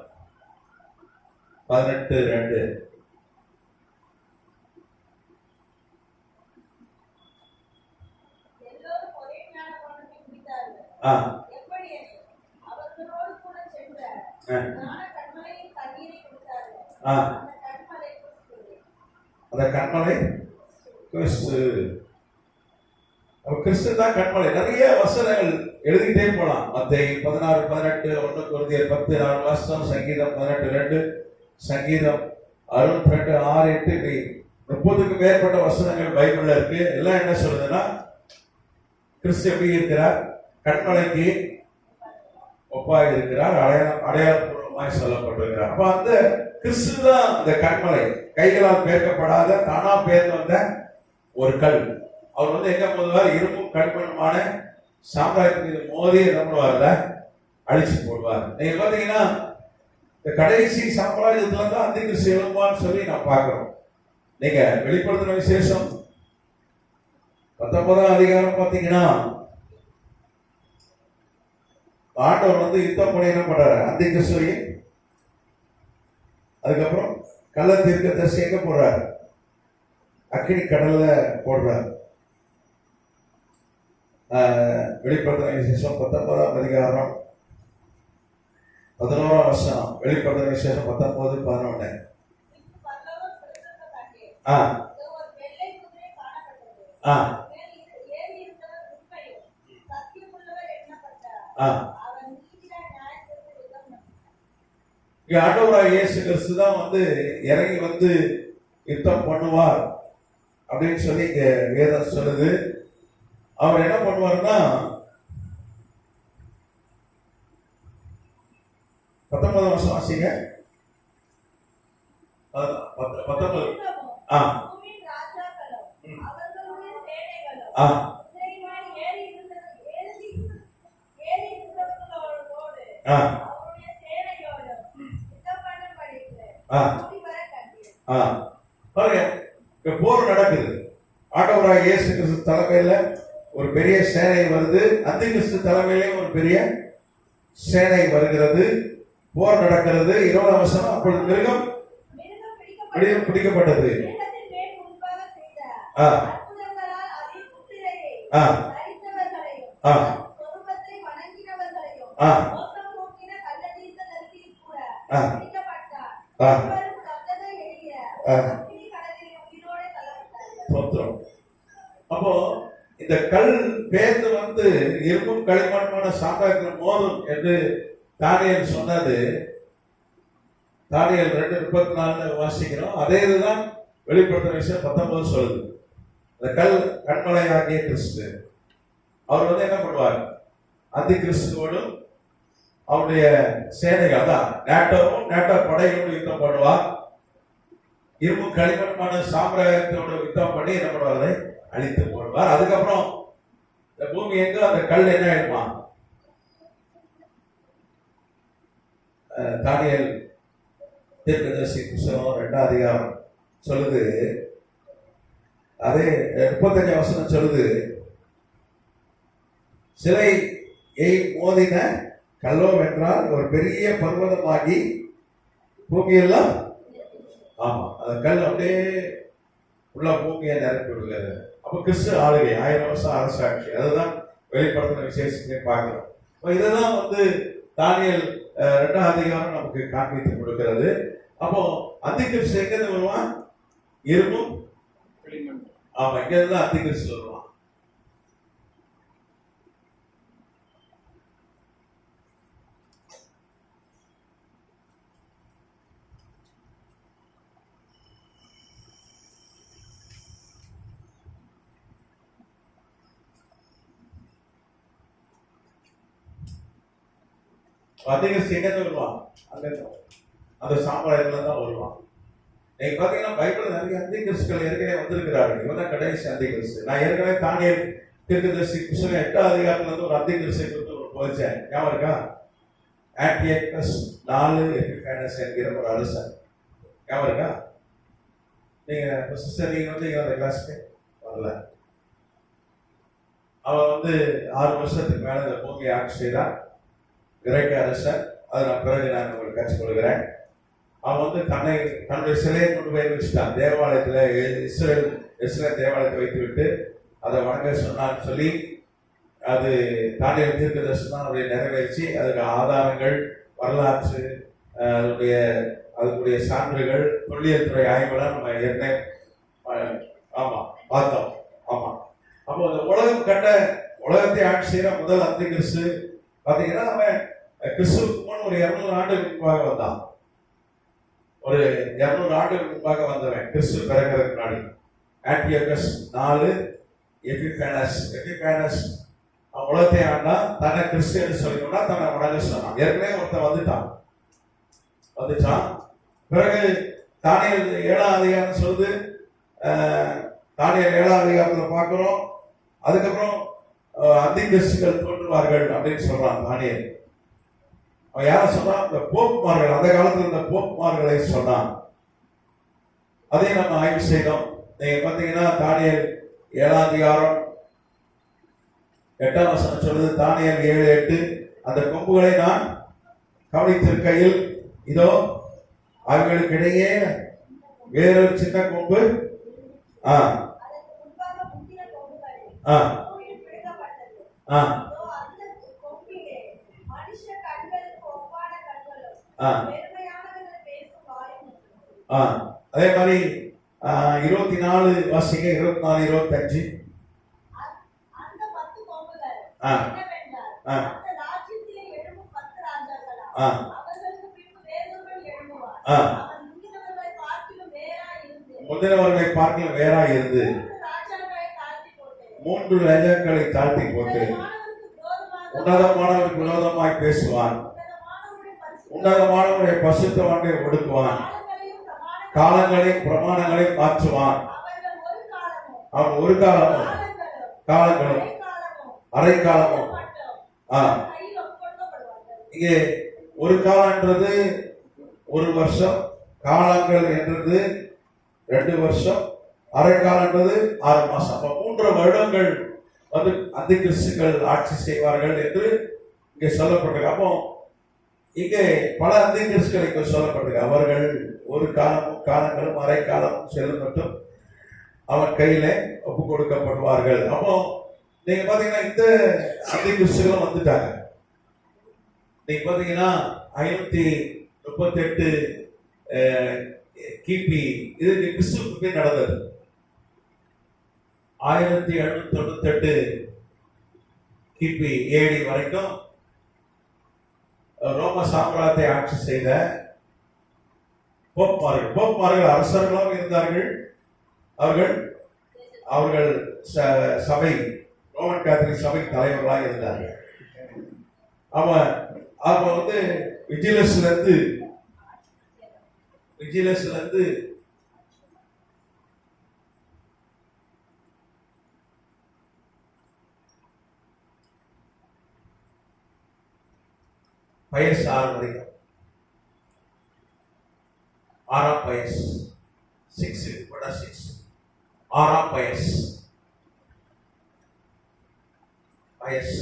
A: 18:2. அந்த கண்மலை கிறிஸ்து. கிறிஸ்து தான் கண்மலை. நிறைய வசனங்கள் எழுதிட்டே போலாம். மத்தேயு 16:18, 1 கொரிந்தியர் 10:4 வாசனம், சங்கீதம் 18:2, சங்கீதம் 62:6-8, 30க்கும் மேற்பட்ட வசனங்கள் பைபிள்ல இருக்கு. எல்லாம் என்ன சொல்லுதுன்னா, கிறிஸ்து எப்படி இருக்கிறார், கண்மலைக்கு ஒப்பாய் இருக்கிறார், அடையாளப்பூர்வமாய் சொல்லப்பட்டிருக்கிறார். அப்ப அந்த கிறிஸ்து தான் அந்த கண்மலை, கைகளால் பெயர்க்கப்படாத தானா பெயர்ந்து வந்த ஒரு கல். அவர் வந்து எங்க மோதுவார், இரும்பும் களிமண்ணுமான சாம்ராஜ்யத்தில் மோதி என்ன பண்ணுவார்ல, அழிச்சு போடுவார். நீங்க பாத்தீங்கன்னா இந்த கடைசி சாம்ராஜ்யத்துல தான் அந்த கிறிஸ்து எழும்பான்னு சொல்லி நான் பார்க்கிறோம். நீங்க வெளிப்படுத்தின விசேஷம் 19ஆம் அதிகாரம் பாத்தீங்கன்னா, ஆண்டவர் வந்து யுத்தம் பண்ணி என்ன பண்றாரு, அந்த கிறிஸ்துவை. அதுக்கப்புறம் கள்ள தீர்க்கதரிசி எங்க போடுறாரு, அக்கினி கடல்ல போடுறாரு. வெளிப்படுத்தின விசேஷம் 19ஆம் அதிகாரம் 11ஆம் வசனம். வெளிப்படுத்தின விசேஷம் 19:11. ஆண்டவராகிய இயேசு கிறிஸ்து தான் வந்து இறங்கி வந்து யுத்தம் பண்ணுவார் அப்படின்னு சொல்லி இங்க வேதம் சொல்லுது. அவர் என்ன பண்ணுவார்னா, 19ஆம் வசனம் வாசிங்க. 19. போர் நடக்குது. ஆண்டவராகிய இயேசு கிறிஸ்து தலைமையில ஒரு பெரிய சேனை வருது, அந்த கிறிஸ்து தலைமையிலே ஒரு பெரிய சேனை வருகிறது, போர் நடக்கிறது. 20ஆம் வசனம், அப்பொழுது மிருகம் பிடிக்கப்பட்டது. அப்போ இந்த கல் பேர்ந்து வந்து இரும்பும் களிமண்மான சாம்ராஜ்யம் மோதும் என்று தானியேல் சொன்னது. தானியேல் 2:34 வாசிக்கிறோம். அதே இதுதான் வெளிப்படுத்தின விஷயம் 19 சொல்லுது. இந்த கல் கண்மலை ஆகிய கிறிஸ்து. அவர் வந்து என்ன பண்ணுவார்? அந்தி கிறிஸ்துவோடும் அவருடைய சேனைகள் தான் நேட்டோ படைகளோடு யுத்தம் பண்ணுவார். இரும்பு களிமண்மான சாம்ராஜ்யத்தோட யுத்தம் பண்ணி என்ன பண்ணுவார்? அழித்து போடுவார். அதுக்கப்புறம் இந்த பூமி எங்க அந்த கல் என்ன ஆயிடுமா? தானியேல் தீர்க்கதரிசி புத்தகம் 2ஆம் அதிகாரம் சொல்லுது. அதே 35 வசனம் சொல்லுது, சிலையை மோதின கல்லோ என்றால் ஒரு பெரிய பர்வதமாகி பூமியெல்லாம், ஆமா அந்த கல் அப்படியே உள்ள பூமியை நிரப்பி விடுகிறது. அப்ப கிறிஸ்து ஆளுகை 1000 வருஷம் அரசாட்சி. அதுதான் வெளிப்படுத்தின விசேஷத்தை பார்க்கிறோம். இதுதான் வந்து தானியேல் 2ஆம் அதிகாரம் நமக்கு காண்பித்து கொடுக்கிறது. அப்போ அந்தி கிறிஸ்து எங்கிருந்து வருவான்? இரும்பும், ஆமா இங்க இருந்து அந்தி கிறிஸ்து வருவான். அதிகரிச்சு எங்கிருந்து வருவான்? அந்த சாம்ராஜ்யத்துல தான் வருவான். நீங்க பாத்தீங்கன்னா பைபிள் நிறைய அந்தி கிறிஸ்துக்கள் ஏற்கனவே வந்திருக்கிறார்கள். இவன் தான் கடைசி அந்தி கிறிஸ்து. நான் ஏற்கனவே தானியேல் தீர்க்கதரிசி புத்தகம் 8ஆம் அதிகாரத்துல இருந்து ஒரு அந்தி கிறிஸ்துவை குறித்து ஒரு போதிச்சேன். ஞாபகம் இருக்கா? ஆன்டியோகஸ் 4 எபிஃபேனஸ் என்கிற ஒரு அரசன். ஞாபகம் இருக்கா? நீங்க சிஸ்டர் நீங்க வந்து அந்த கிளாஸ்க்கு வரல. அவன் வந்து 6 வருஷத்துக்கு மேல இந்த பூமியை ஆட்சி செய்தான். கிரேக்க அரசன். அதை நான் பிறகு நான் உங்களுக்கு கற்றுக் கொள்கிறேன். அவன் வந்து தன்னுடைய சிலையை கொண்டு போய் வச்சுட்டான் தேவாலயத்துல. இஸ்ரேல் தேவாலயத்தை வைத்து விட்டு அதை வணங்க சொன்னான்னு சொல்லி அது தானியேல் தீர்க்கதரிசனம் அவருடைய நிறைவேற்றி அதுக்கு ஆதாரங்கள், வரலாற்று, அதுக்குரிய சான்றுகள், தொல்லியல் துறை ஆய்வுலாம் நம்ம ஏற்கனவே ஆமா பார்த்தோம். ஆமா, அப்போ அந்த உலகத்தை ஆட்சி செய்யற முதல் அந்தி கிறிஸ்து பாத்தீங்கன்னா அவன் கிறிஸ்துவுக்கு முன் ஒரு 200 ஆண்டுகளுக்கு முன்பாக வந்தான். ஒரு 200 ஆண்டுகளுக்கு முன்பாக வந்தவன் கிறிஸ்து பிறக்கிறதுக்கு முன்னாடி. ஆன்டியோகஸ் 4 எபிஃபேனஸ் அவன் உலகத்தை ஆண்டா. தன்னை கிறிஸ்து என்று சொல்லிக்கொண்டா தன்னை வணங்க சொன்னான். ஏற்கனவே ஒருத்தன் வந்துட்டான். பிறகு தானியேல் 7ஆம் அதிகாரம் சொல்லுது. தானியேல் 7ஆம் அதிகாரத்தில் பார்க்கிறோம். அதுக்கப்புறம் அந்தி கிறிஸ்துக்கள் தோன்றுவார்கள் அப்படின்னு சொல்றான் தானியேல். அவன் யார சொன்னான்? இந்த போப்மார்கள், அந்த காலத்தில் இருந்த போப்மார்களை சொன்னான். அதையும் நம்ம ஆய்வு செய்தோம். நீங்க பாத்தீங்கன்னா தானியேல் 7ஆம் அதிகாரம் 8ஆம் வசனம் சொல்லுது. தானியேல் 7:8 அந்த கொம்புகளை நான் கவனித்திருக்கையில் இதோ அவர்களுக்கிடையே வேறொரு சின்ன கொம்பு அதே மாதிரி 24 வாசிங்க. 24, 25. முந்தினவர்களை பார்க்கலும் வேறா இருந்து 3 ராஜாக்களை தாழ்த்தி போட்டு உன்னதமானவருக்கு விரோதமாய் பேசுவான். உன்னதமானவருடைய பசுத்தவான்களை ஒடுக்குவான். காலங்களையும் பிரமாணங்களையும் மாற்றுவான். அவன் ஒரு காலமும் அரை காலமும். இங்கே ஒரு காலம்ன்றது 1 வருஷம், காலங்கள் என்றது 2 வருஷம், அரை காலம்ன்றது 6 மாசம். அப்ப 3 வருடங்கள் வந்து அந்தி கிறிஸ்துக்கள் ஆட்சி செய்வார்கள் என்று இங்கே சொல்லப்பட்டிருக்கு. அப்போ இங்கே பல அந்தி கிறிஸ்துக்கள் இங்கே சொல்லப்பட்டிருக்கு. அவர்கள் ஒரு காலங்களும் அரை காலமும் செல்லும் மட்டும் அவன் கையில ஒப்பு கொடுக்கப்படுவார்கள். அப்போ நீங்க பாத்தீங்கன்னா இந்த அந்தி கிறிஸ்துகளும் வந்துட்டாங்க. நீங்க பாத்தீங்கன்னா 538 கிபி இது கிறிஸ்துவுக்கு நடந்தது. 1798 கிபி ஏடி வரைக்கும் ரோம சாம்ராஜ்யத்தை ஆட்சி செய்த போப்மார்கள் அரசர்களாக இருந்தார்கள். அவர்கள் அவர்கள் சபை ரோமன் கேத்தலிக் சபை தலைவர்களாக இருந்தார்கள். அவ வந்து விஜிலன்ஸ்ல இருந்து பயஸ் 6 வரைக்கும் 6ஆம் பயஸ் 6ஆம் பயஸ்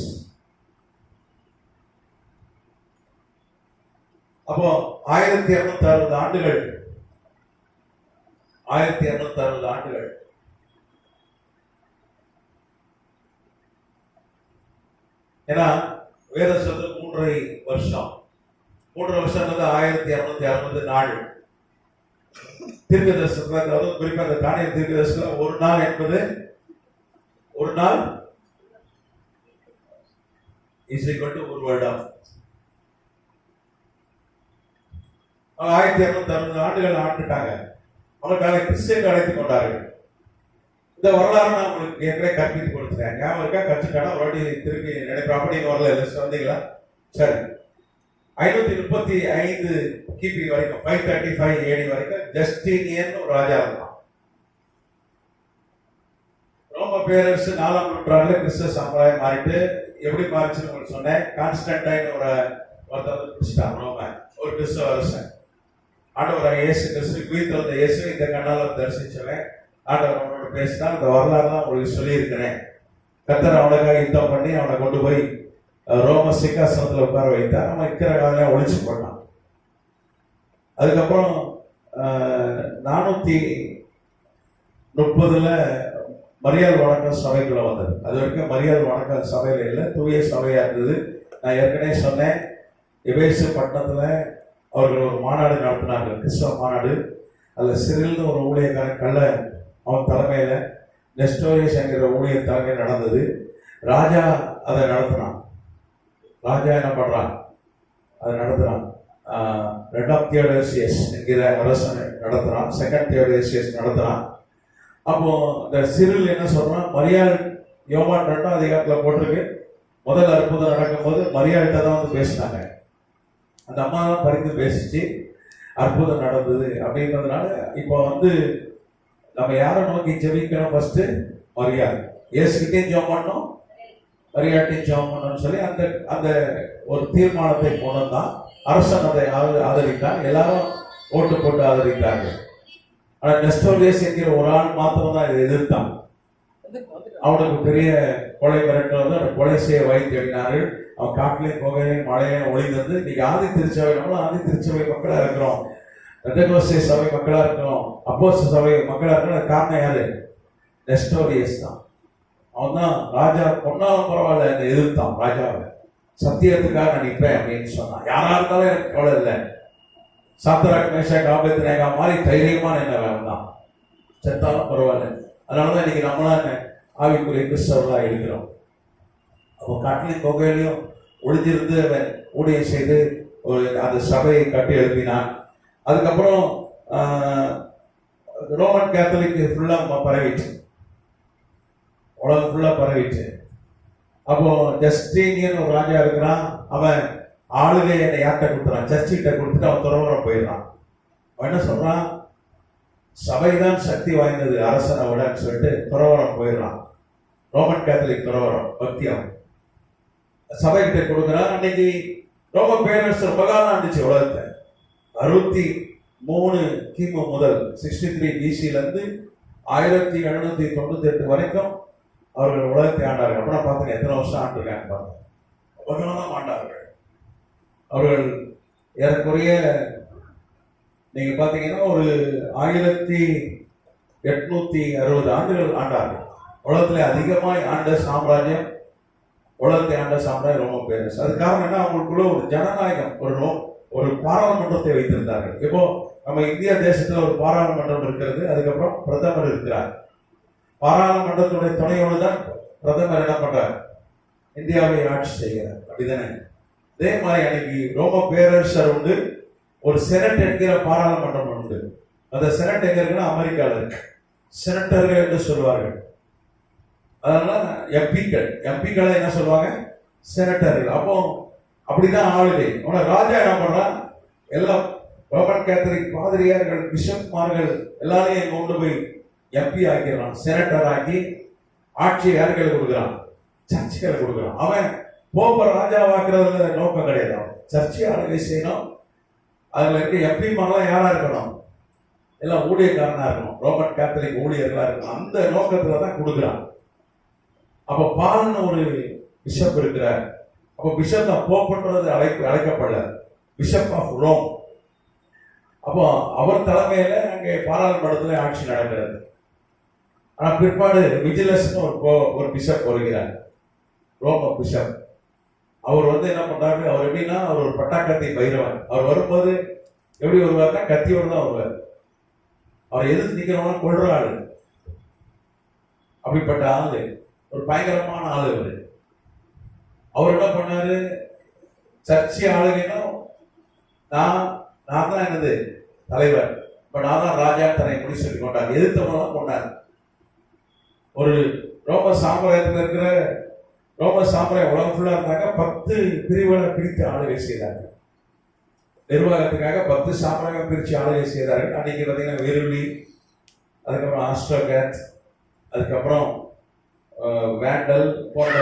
A: அப்போ 1260 ஆண்டுகள் ஏன்னா வேத சொல்றது 3.5 வருஷம் 1260 நாள். தீர்க்க தரிசனத்துல, அதாவது குறிப்பா அந்த தானிய தீர்க்க தரிசனத்துல ஒரு நாள் என்பது ஒரு வருடம். 1260 ஆண்டுகள் ஆண்டுட்டாங்க. அவர்களுக்காக கிறிஸ்டியன் அழைத்துக் கொண்டார்கள். இந்த வரலாறு நான் உங்களுக்கு ஏற்கனவே கற்பித்து கொடுத்துட்டேன். ஞாபகம் இருக்கா? கற்றுட்டானா ஒரு வாட்டி திருப்பி நினைப்பேன். அப்படின்னு வரல வந்தீங்களா? சரி. 535 கிபி வரைக்கும் 535 ஏடி வரைக்கும் ஜஸ்டினியன் ஒரு ராஜா இருந்தான். ரோம பேரரசு 4ஆம் நூற்றாண்டுல கிறிஸ்தவ சம்பிரதாயம் மாறிட்டு எப்படி மாறிச்சுன்னு உங்களுக்கு சொன்னேன். கான்ஸ்டன்டைன் ஒருத்தர் பிடிச்சிட்டான். ரோம ஒரு கிறிஸ்தவ அரசன். ஆண்டவர் இயேசு கிறிஸ்து குயித்து வந்த இயேசு இந்த கண்ணால தரிசிச்சவன். ஆண்டவர் அவனோட பேசினா அந்த வரலாறு தான் உங்களுக்கு சொல்லியிருக்கிறேன். கர்த்தர் அவனுக்காக யுத்தம் பண்ணி அவனை கொண்டு போய் ரோம சிங்காசனத்தில் உட்கார வைத்தார். அவன் இருக்கிற காலையில ஒழிச்சு போட்டான். அதுக்கப்புறம் 430 மரியாள் வணக்கம் சபைக்குள்ள வந்தது. அது வரைக்கும் மரியாள் வணக்கம் சபையில இல்லை, தூய சபையா இருந்தது. நான் ஏற்கனவே சொன்னேன், எபேசு பட்டணத்துல அவர்கள் ஒரு மாநாடு நடத்தினார்கள், கிறிஸ்தவ மாநாடு. அதில் சிறில்னு ஒரு ஊழியக்காரன் கள்ள அவன் தலைமையில, நெஸ்டோரியஸ் என்கிற ஊழியர் தலைமையில் நடந்தது. ராஜா அதை நடத்தினான். ராஜா என்ன பண்றான்? அதை நடத்துறான். 2ஆம் தியோடோசியஸ் என்கிற அரசன் நடத்துறான். 2nd Theodosius நடத்துறான். அப்போ இந்த சிறில் என்ன சொல்றான்? மரியாள் யோவான் 2ஆம் அதிகாரத்தில் போட்டிருக்கு. முதல் அற்புதம் நடக்கும்போது மரியாள்கிட்ட தான் வந்து பேசினாங்க. அந்த அம்மா தான் பறித்து பேசிச்சு, அற்புதம் நடந்தது அப்படின்றதுனால இப்போ வந்து நம்ம யாரை நோக்கி ஜெபிக்கணும்? ஃபர்ஸ்ட் மரியாள். இயேசுகிட்டே ஜெபம் பண்ணோம், மரியாதையும் ஜெபம் பண்ணணும்னு சொல்லி அந்த அந்த ஒரு தீர்மானத்தை கொண்டு தான் அரசன் அதை ஆதரித்தான். எல்லாரும் ஓட்டு போட்டு ஆதரித்தார்கள். ஆனால் நெஸ்டோரியஸ் என்கிற ஒரு ஆள் மாத்திரம் தான் இதை எதிர்த்தான். அவனுக்கு பெரிய கொலை மிரட்டல் வந்து அந்த கொலை செய்ய வழி தேடினார்கள். அவன் காட்டிலையும் புகையிலையும் மழையிலையும் ஒளிந்தது. இன்னைக்கு ஆதி திருச்சபை, நம்மளும் ஆதி திருச்சபை மக்களா இருக்கிறோம், பெந்தெகோஸ்தே சபை மக்களா இருக்கிறோம், அப்போஸ்தல சபை மக்களா இருக்கிறோம். காரணம் யாரு? நெஸ்டோரியஸ் தான். அவன் தான் ராஜா பொன்னாலும் பரவாயில்ல என்னை எதிர்த்தான். ராஜாவை சத்தியத்துக்காக நான் நிற்பேன் அப்படின்னு சொன்னான். யாரா இருந்தாலும் எனக்கு கவலை இல்லை. சாத்ராக் மேஷாக் ஆபேத்நேகோ மாதிரி தைரியமான என்ன வேண்டாம், செத்தாலும் பரவாயில்ல. அதனாலதான் இன்னைக்கு நம்மளாம் ஆவிக்குரிய கிறிஸ்தவர்களா இருக்கிறோம். அப்போ காட்டிலையும் புகையிலையும் ஒளிஞ்சிருந்து அவன் ஊழியம் செய்து ஒரு அந்த சபையை கட்டி எழுப்பினான். அதுக்கப்புறம் ரோமன் கேத்தலிக் ஃபுல்லா பரவிச்சு, உலகம் ஃபுல்லா பரவிச்சு. அப்போ ஜஸ்டினியன் ஒரு ராஜா இருக்கிறான். அவன் ஆளுகை என்னை யார்கிட்ட கொடுத்துறான்? சர்ச்சிட்ட கொடுத்துட்டு அவன் துறவரம் போயிடுறான். அவன் என்ன சொல்றான்? சபைதான் சக்தி வாய்ந்தது அரசனை விடன்னு சொல்லிட்டு துறவரம் போயிடுறான். ரோமன் கேத்தலிக் துறவரம் பக்தியம் சபைகிட்ட கொடுக்குறான். அன்னைக்கு ரோம பேரரசு ரொம்ப காலம் ஆண்டுச்சு உலகத்தை. 63 கிமு முதல் 63 பிசில இருந்து 1798 வரைக்கும் அவர்கள் உலகத்தை ஆண்டார்கள். அப்படின்னா பார்த்துங்க எத்தனை வருஷம் ஆண்டிருக்காங்க பாருங்க. ரொம்ப காலம் ஆண்டார்கள் அவர்கள். ஏறக்குறைய நீங்க பாத்தீங்கன்னா ஒரு 1860 ஆண்டுகள் ஆண்டார்கள். உலகத்துல அதிகமாய் ஆண்ட சாம்ராஜ்யம், உலகத்தை ஆண்ட சாம்ராஜ்யம் ரோம பேரரசு. அது காரணம் என்ன? அவங்களுக்குள்ள ஒரு ஜனநாயகம், ஒரு பாராளுமன்றத்தை வைத்திருந்தார்கள். இப்போ நம்ம இந்தியா தேசத்துல ஒரு பாராளுமன்றம் இருக்கிறது, அதுக்கப்புறம் பிரதமர் இருக்கிறார். பாராளுமன்றத்துடைய துணையோடு தான் பிரதமர் என்ன பண்றார், இந்தியாவை ஆட்சி செய்கிறார். அப்படிதானே? அதே மாதிரி அன்னைக்கு ரோம பேரரசர் உண்டு, ஒரு செனட் என்கிற பாராளுமன்றம் உண்டு. அந்த செனட் எங்க இருக்குன்னா அமெரிக்காவில் இருக்கு. செனட்டர்கள் என்று சொல்வார்கள். அதனால எம்பிக்களை என்ன சொல்லுவாங்க, செனட்டர்கள். அப்போ அப்படிதான் ஆளுகை. ஆனா ராஜா என்ன பண்றான், எல்லாம் ரோமன் கேத்தலிக் பாதிரியார்கள், பிஷப்மார்கள் எல்லாரையும் கொண்டு போய் எம்பி ஆக்கிறான், செனட்டர் ஆக்கி ஆட்சியை யாருக்கு கொடுக்குறான், சர்ச்சுகளை கொடுக்குறான். அவன் போப்ப ராஜாவாக்குறதுல நோக்கம் கிடையாது. அவன் சர்ச்சை ஆளுகை செய்யணும். அதுல இருக்க எம்பி மாரெல்லாம் யாரா இருக்கணும், எல்லாம் ஊழியக்காரனா இருக்கணும், ரோமன் கேத்தலிக் ஊழியர்களா இருக்கணும். அந்த நோக்கத்துல தான் கொடுக்குறான். அப்ப பால்னு ஒரு பிஷப் இருக்கிறார். அப்ப பிஷப் தான் போப்பன்றது அழைக்கப்படல, பிஷப் ஆஃப் ரோம். அப்போ அவர் தலைமையில அங்கே பாராளுமன்றத்தில் ஆட்சி நடக்கிறது. ஆனா பிற்பாடு விஜிலன்ஸ் ஒரு பிஷப் வருகிறார், ரோம பிஷப். அவர் என்ன பண்றாரு, அவர் எப்படின்னா அவர் ஒரு பட்டாக்கத்தி பைரவன். அவர் வரும்போது எப்படி வருவார்னா கத்தியோடு தான் வருவார். அவர் எதிர்த்து நிக்கிறவங்க கொள்ற ஆளு. அப்படிப்பட்ட ஆளு, ஒரு பயங்கரமான ஆளு அவரு. அவர் என்ன பண்ணாரு, சர்ச்சை ஆளுகைன்னா நான் தான் என்னது தலைவர், இப்ப நான் தான் ராஜா தன்னை முடி சொல்லி கொண்டார். எதிர்த்தவங்க கொண்டார். ஒரு ரோம சாம்ராஜ்யத்தில் இருக்கிற ரோம சாம்ராஜ்யம் உலகம் ஃபுல்லா இருந்தாங்க. 10 பிரிவுகளை பிரித்து ஆளுகை செய்தார்கள். நிர்வாகத்துக்காக 10 சாம்ராஜ்யம் பிரித்து ஆளுகை செய்தார்கள். அன்னைக்கு பார்த்தீங்கன்னா வெருளி, அதுக்கப்புறம் ஆஸ்ட்ரோகேத், அதுக்கப்புறம் வேண்டல் போன்ற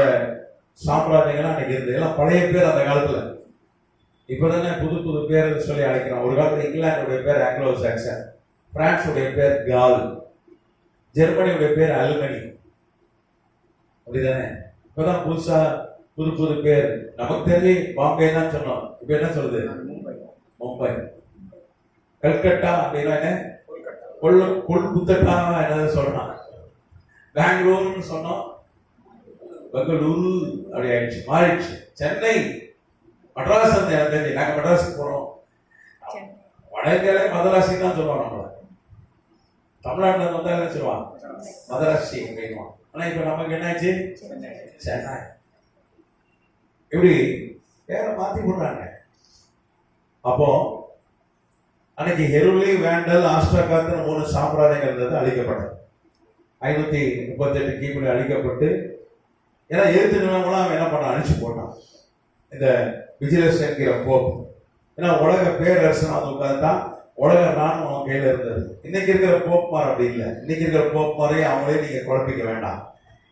A: சாம்ராஜ்யங்கள்லாம் அன்னைக்கு இருந்தது. எல்லாம் பழைய பேர் அந்த காலத்துல. இப்பதானே புது புது பேர் சொல்லி அழைக்கிறோம். ஒரு காலத்துல இங்கிலாந்துடைய பேர் ஆங்கிலோ சாக்சன், பிரான்ஸுடைய பேர் கால், ஜெர்மனியுடைய பேர் அல்மனி. அப்படிதானே? இப்பதான் புதுசா புது புது பேர். நமக்கு தெரிஞ்சு பாம்பே தான் சொன்னோம். இப்ப என்ன சொல்லுது, மும்பை. கல்கட்டா அப்படின்னா என்ன, கொல்கத்தா என்னது சொல்றான். பெங்களூர்னு சொன்னோம், பெங்களூரு அப்படி ஆயிடுச்சு, மாறிடுச்சு. சென்னை, மெட்ராஸ் வந்து எனக்கு தெரிஞ்சு நாங்கள் மெட்ராஸுக்கு போறோம். வட இந்தியாவிலே மதராசி தான் சொல்லுவாங்க. நம்மள தமிழ்நாட்டில் வந்தா என்ன சொல்லுவான், மதராசி அப்படின்வான். ஆனா இப்ப நமக்கு என்னாச்சு, சென்னை. இப்படி பேரை மாத்தி போடுறாங்க. அப்போ அன்னைக்கு ஹெருலி, வேண்டல், ஆஸ்ட்ரோகாத் 3 சாம்ராஜ்யங்கள் இருந்தது, அழிக்கப்பட்டது. 538 கிபி அழிக்கப்பட்டு, ஏன்னா எதிர்த்து நிலவெல்லாம் அவன் என்ன பண்ணான், அழிச்சு போட்டான் இந்த விஜிலன்ஸ் என்கிற போப். ஏன்னா உலக பேரரசன் அது உட்காந்துட்டான், உலக ராணுவம் அவன் கையில இருந்தது. இன்னைக்கு இருக்கிற போப்மார் அப்படி இல்லை. இன்னைக்கு இருக்கிற போப்மாரையும் அவங்களே நீங்க குழப்பிக்க வேண்டாம்.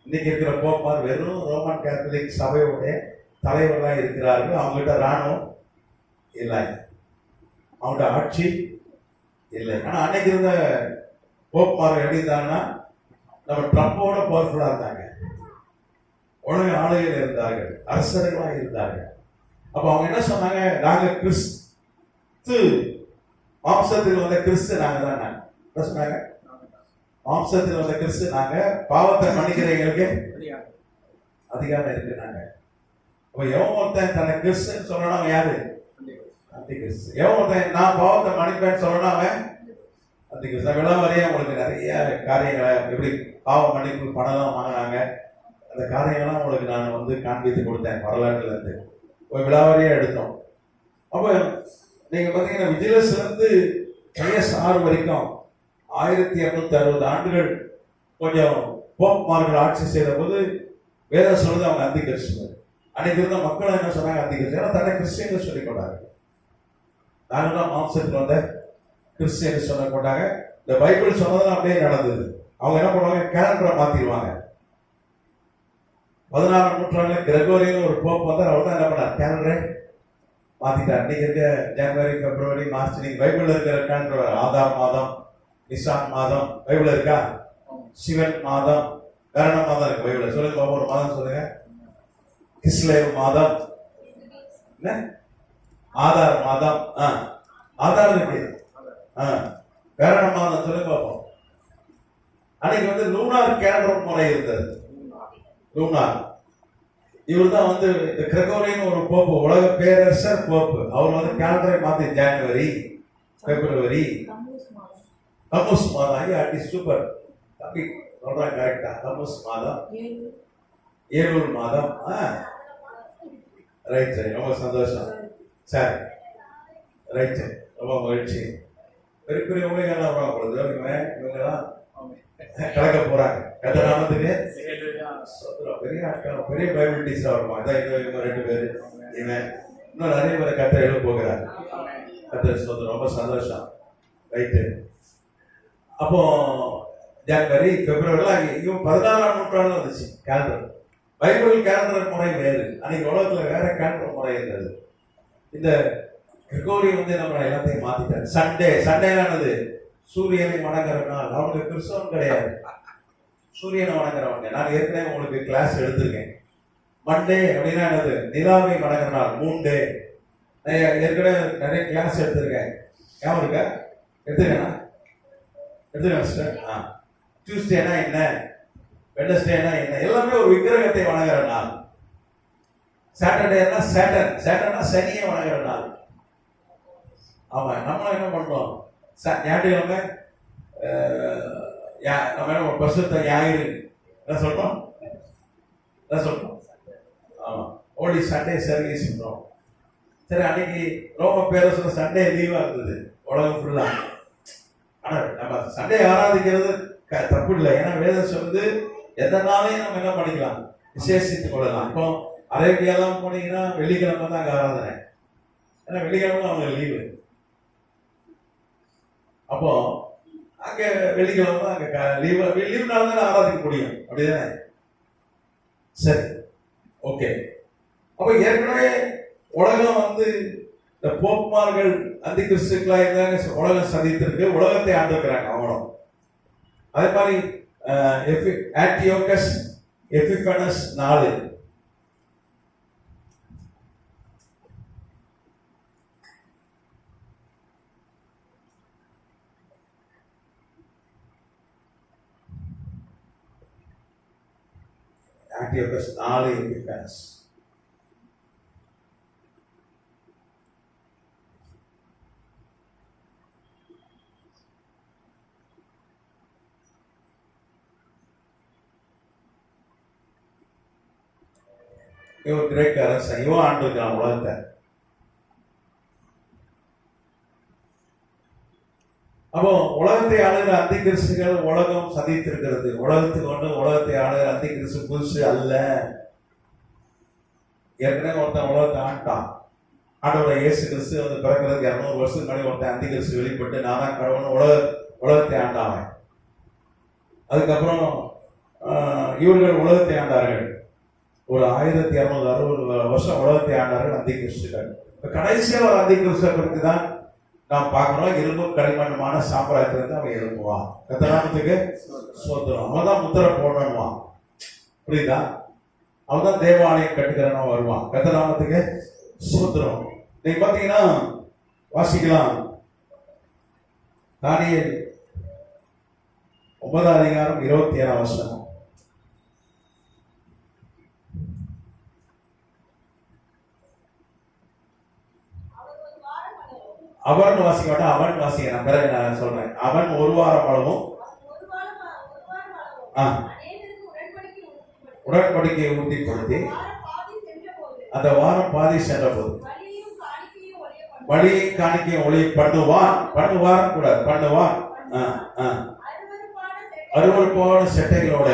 A: இன்னைக்கு இருக்கிற போப்மார் வெறும் ரோமன் கேத்தலிக் சபையுடைய தலைவர்களாக இருக்கிறார்கள். அவங்ககிட்ட ராணுவம் இல்லை, அவங்கள்ட்ட ஆட்சி இல்லை. ஆனா அன்னைக்கு இருந்த போப்மார் எப்படி இருந்தாங்கன்னா, நம்ம ட்ரம்போட பவர்ஃபுல்லா இருந்தாங்க, உலக ஆளுகையில் இருந்தார்கள், அரசர்களாக இருந்தார்கள். அப்ப அவங்க என்ன சொன்னாங்க, நாங்க கிறிஸ்து மாம்சத்தில் வந்த கிறிஸ்து நாங்க தான். என்ன சொன்னாங்க, மாம்சத்தில் வந்த கிறிஸ்து நாங்க, பாவத்தை மன்னிக்கிறவங்களுக்கு அதிகாரம் இருக்கு நாங்க. அப்ப எவன் ஒருத்தன் தன்னை கிறிஸ்துன்னு சொல்லணும், அவன் யாரு, அந்தி கிறிஸ்து. எவன் ஒருத்தன் நான் பாவத்தை மன்னிப்பேன்னு சொல்லணும், அவன் அந்தி கிறிஸ்து. விளாவரியா உங்களுக்கு நிறைய காரியங்களை, எப்படி பாவ மன்னிப்பு பணம் வாங்கினாங்க, அந்த காரியங்கள்லாம் உங்களுக்கு நான் காண்பித்து கொடுத்தேன் வரலாற்றுல இருந்து. ஒரு விழாவரியா எடுத்தோம். அப்ப நீங்க பாத்தீங்கன்னா விஜிலன்ஸ்ல இருந்து KS6 வரைக்கும் 1260 ஆண்டுகள் கொஞ்சம் போப்மார்கள் ஆட்சி செய்த போது வேதம் சொல்றது அவங்க அந்தி கிறிஸ்து. அன்னைக்கு இருந்த மக்கள் என்ன சொன்னாங்க, அந்தி கிறிஸ்து. ஏன்னா தன்னை கிறிஸ்டியன் சொல்லிக் கொண்டாங்க. நாங்கள் தான் மாம்சத்தில் வந்த கிறிஸ்டியன் சொல்ல கொண்டாங்க. இந்த பைபிள் சொன்னதெல்லாம் அப்படியே நடந்தது. அவங்க என்ன பண்ணுவாங்க, கேலண்டரை மாத்திடுவாங்க. 16ஆம் நூற்றாண்டுல கிரெகோரியன் ஒரு போப் வந்தார். அவர் தான் என்ன பண்ணார், கேலண்டரை மாத்திட்டார். இன்னைக்கு இருக்க ஜனவரி, பிப்ரவரி, மார்ச், நீங்க பைபிள்ல இருக்கிற கேலண்டர் ஆதார் மாதம், நிசான் மாதம் பைபிள்ல இருக்கா, சிவன் மாதம், வேற என்ன மாதம் இருக்கு பைபிள்ல சொல்லுங்க, ஒவ்வொரு மாதம் சொல்லுங்க. கிஸ்லேவ் மாதம், என்ன ஆதார் மாதம், ஆதார் இருக்கு. வேற என்ன மாதம் சொல்லுங்க பார்ப்போம். அன்னைக்கு லூனார் கேலண்டர் முறை இருந்தது. லூனார் இவர் தான் இந்த கிரெகோரியன் ஒரு போப்பு, உலக பேரரசர் போப்பு. அவர் கேலண்டரை மாத்தி ஜனவரி, பிப்ரவரி, தம்முஸ் மாதம். ஐயா அடி சூப்பர். சொல்றேன் கரெக்டா? தமுஸ் மாதம், ஏழூர் மாதம். ரைட், சரி, ரொம்ப சந்தோஷம். சரி, ரைட், சரி, ரொம்ப மகிழ்ச்சி. பெரிய பெரிய ஊழியர்கள்லாம் வராங்க பொழுது இவங்கெல்லாம் கலக்க போறாங்க. கத்த நாமத்துக்கு ஸ்தோத்திரம். பெரிய ஆட்கள், பெரிய பைபிள் டீச்சரா வருமா? அதான் இவங்க 2 பேரு, இவன் இன்னும் நிறைய பேரை கத்த எழுத போகிறார். கத்த ஸ்தோத்திரம், ரொம்ப சந்தோஷம். ரைட்டு. அப்போ ஜனவரி, பிப்ரவரிலாம் இவன் 16ஆம் நூற்றாண்டுல வந்துச்சு கேலண்டர். பைபிள் கேலண்டர் முறை வேறு. அன்னைக்கு உலகத்துல வேற கேலண்டர் முறை இருந்தது. இந்த கிரிகோரி வந்து நம்ம எல்லாத்தையும் மாத்திட்டாரு. சண்டேலானது சூரியனை வணங்குற நாள். அவங்க கிறிஸ்தவம் கிடையாது, சூரியனை வணங்குறவங்க. நான் ஏற்கனவே உங்களுக்கு கிளாஸ் எடுத்திருக்கேன். மண்டே அப்படின்னா என்னது? நிலாவை வணங்குற நாள், மூண்டே. ஏற்கனவே நிறைய கிளாஸ் எடுத்திருக்கேன். ஞாபகம் இருக்கா? எடுத்துக்கேன் சிஸ்டர். டியூஸ்டேனா என்ன, வெட்னஸ்டேனா என்ன, எல்லாமே ஒரு விக்கிரகத்தை வணங்குற நாள். சாட்டர்டேனா சேட்டர்னா சனியை வணங்குற நாள். ஆமா, நம்மளும் என்ன பண்றோம்? ஞாயிற்றுக்கிழமை நம்ம என்ன பரிசுத்த ஞாயிறு என்ன சொல்றோம்? ஆமா, ஓடி சண்டே சர்வீஸ் பண்றோம். சரி, அன்னைக்கு ரோம பேரரசுல சண்டே லீவா இருந்தது உலகம் ஃபுல்லா. ஆனா நம்ம சண்டே ஆராதிக்கிறது தப்பு இல்லை. ஏன்னா வேதம் சொல்லுது எந்த நாளையும் நம்ம என்ன பண்ணிக்கலாம், விசேஷித்துக் கொள்ளலாம். இப்போ அரேபியாலாம் போனீங்கன்னா வெள்ளிக்கிழமை தான் அங்கே ஆராதனை. ஏன்னா வெள்ளிக்கிழமை அவங்க லீவு. அப்போ அங்கே வெள்ளிக்கிழமை தான் அங்கே லீவு நாள் தான் ஆராதிக்க முடியும். அப்படிதானே? சரி, ஓகே. அப்போ ஏற்கனவே உலகம் வந்து இந்த போப்மார்கள் அந்தி கிறிஸ்துக்களா இருந்தாங்க. உலகம் சந்தித்திருக்கு, உலகத்தை ஆண்டிருக்கிறாங்க அவங்களும். அதே மாதிரி ஆன்டியோகஸ் எபிஃபனஸ் 4 ஆன்டியோகஸ் 4 எபிஃபனஸ். இவன் கிரேக்க அரசன், இவன் ஆண்டு இருக்கான் உலகத்தை. அப்போ உலகத்தை ஆளுகிற அந்தி கிறிஸ்துகள் உலகம் சந்தித்திருக்கிறது. உலகத்துக்கு ஒன்று உலகத்தை ஆளுகிற அந்தி கிறிஸ்து புதுசு அல்ல. ஏற்கனவே ஒருத்தன் உலகத்தை ஆண்டான். ஆண்டோட இயேசு கிறிஸ்து வந்து பிறக்கிறதுக்கு 200 வருஷத்துக்கு முன்னாடி ஒருத்தன் அந்தி கிறிஸ்து வெளிப்பட்டு நான் தான் கடவுள்னு உலகத்தை ஆண்டாவன். அதுக்கப்புறம் இவர்கள் உலகத்தை ஆண்டார்கள். ஒரு 1260 வருஷம் உலகத்தை ஆண்டார்கள் அந்தி கிறிஸ்துகள். கடைசியா ஒரு அந்தி கிறிஸ்துவை குறித்து தான் நாம் பார்க்கணும். இரும்பும் களிமண்ணுமான சாம்பிராயத்திலிருந்து அவன் எழுப்புவான். கத்தநாமத்துக்கு சோத்திரம். அவன் தான் முத்திரை போடணுவான். புரியுதா? அவன் தான் தேவாலயம் கட்டுக்கிறவன் வருவான். கத்தநாமத்துக்கு சோத்திரம். நீங்க பாத்தீங்கன்னா வாசிக்கலாம். தானியேல் 9ஆம் அதிகாரம் 27ஆம் வசனம். அவன் வாசிக்க மாட்டான், அவன் வாசிக்கிறான். பிறகு நான் சொல்றேன். அவன் ஒரு வாரம் அளவும் உடன்படிக்கையை உறுதிப்படுத்தி அந்த வாரம் பாதி சென்ற போது வழியை காணிக்கையும் ஒளி பண்ணுவான் கூடாது, பண்ணுவான். அருவருப்பான செட்டைகளோட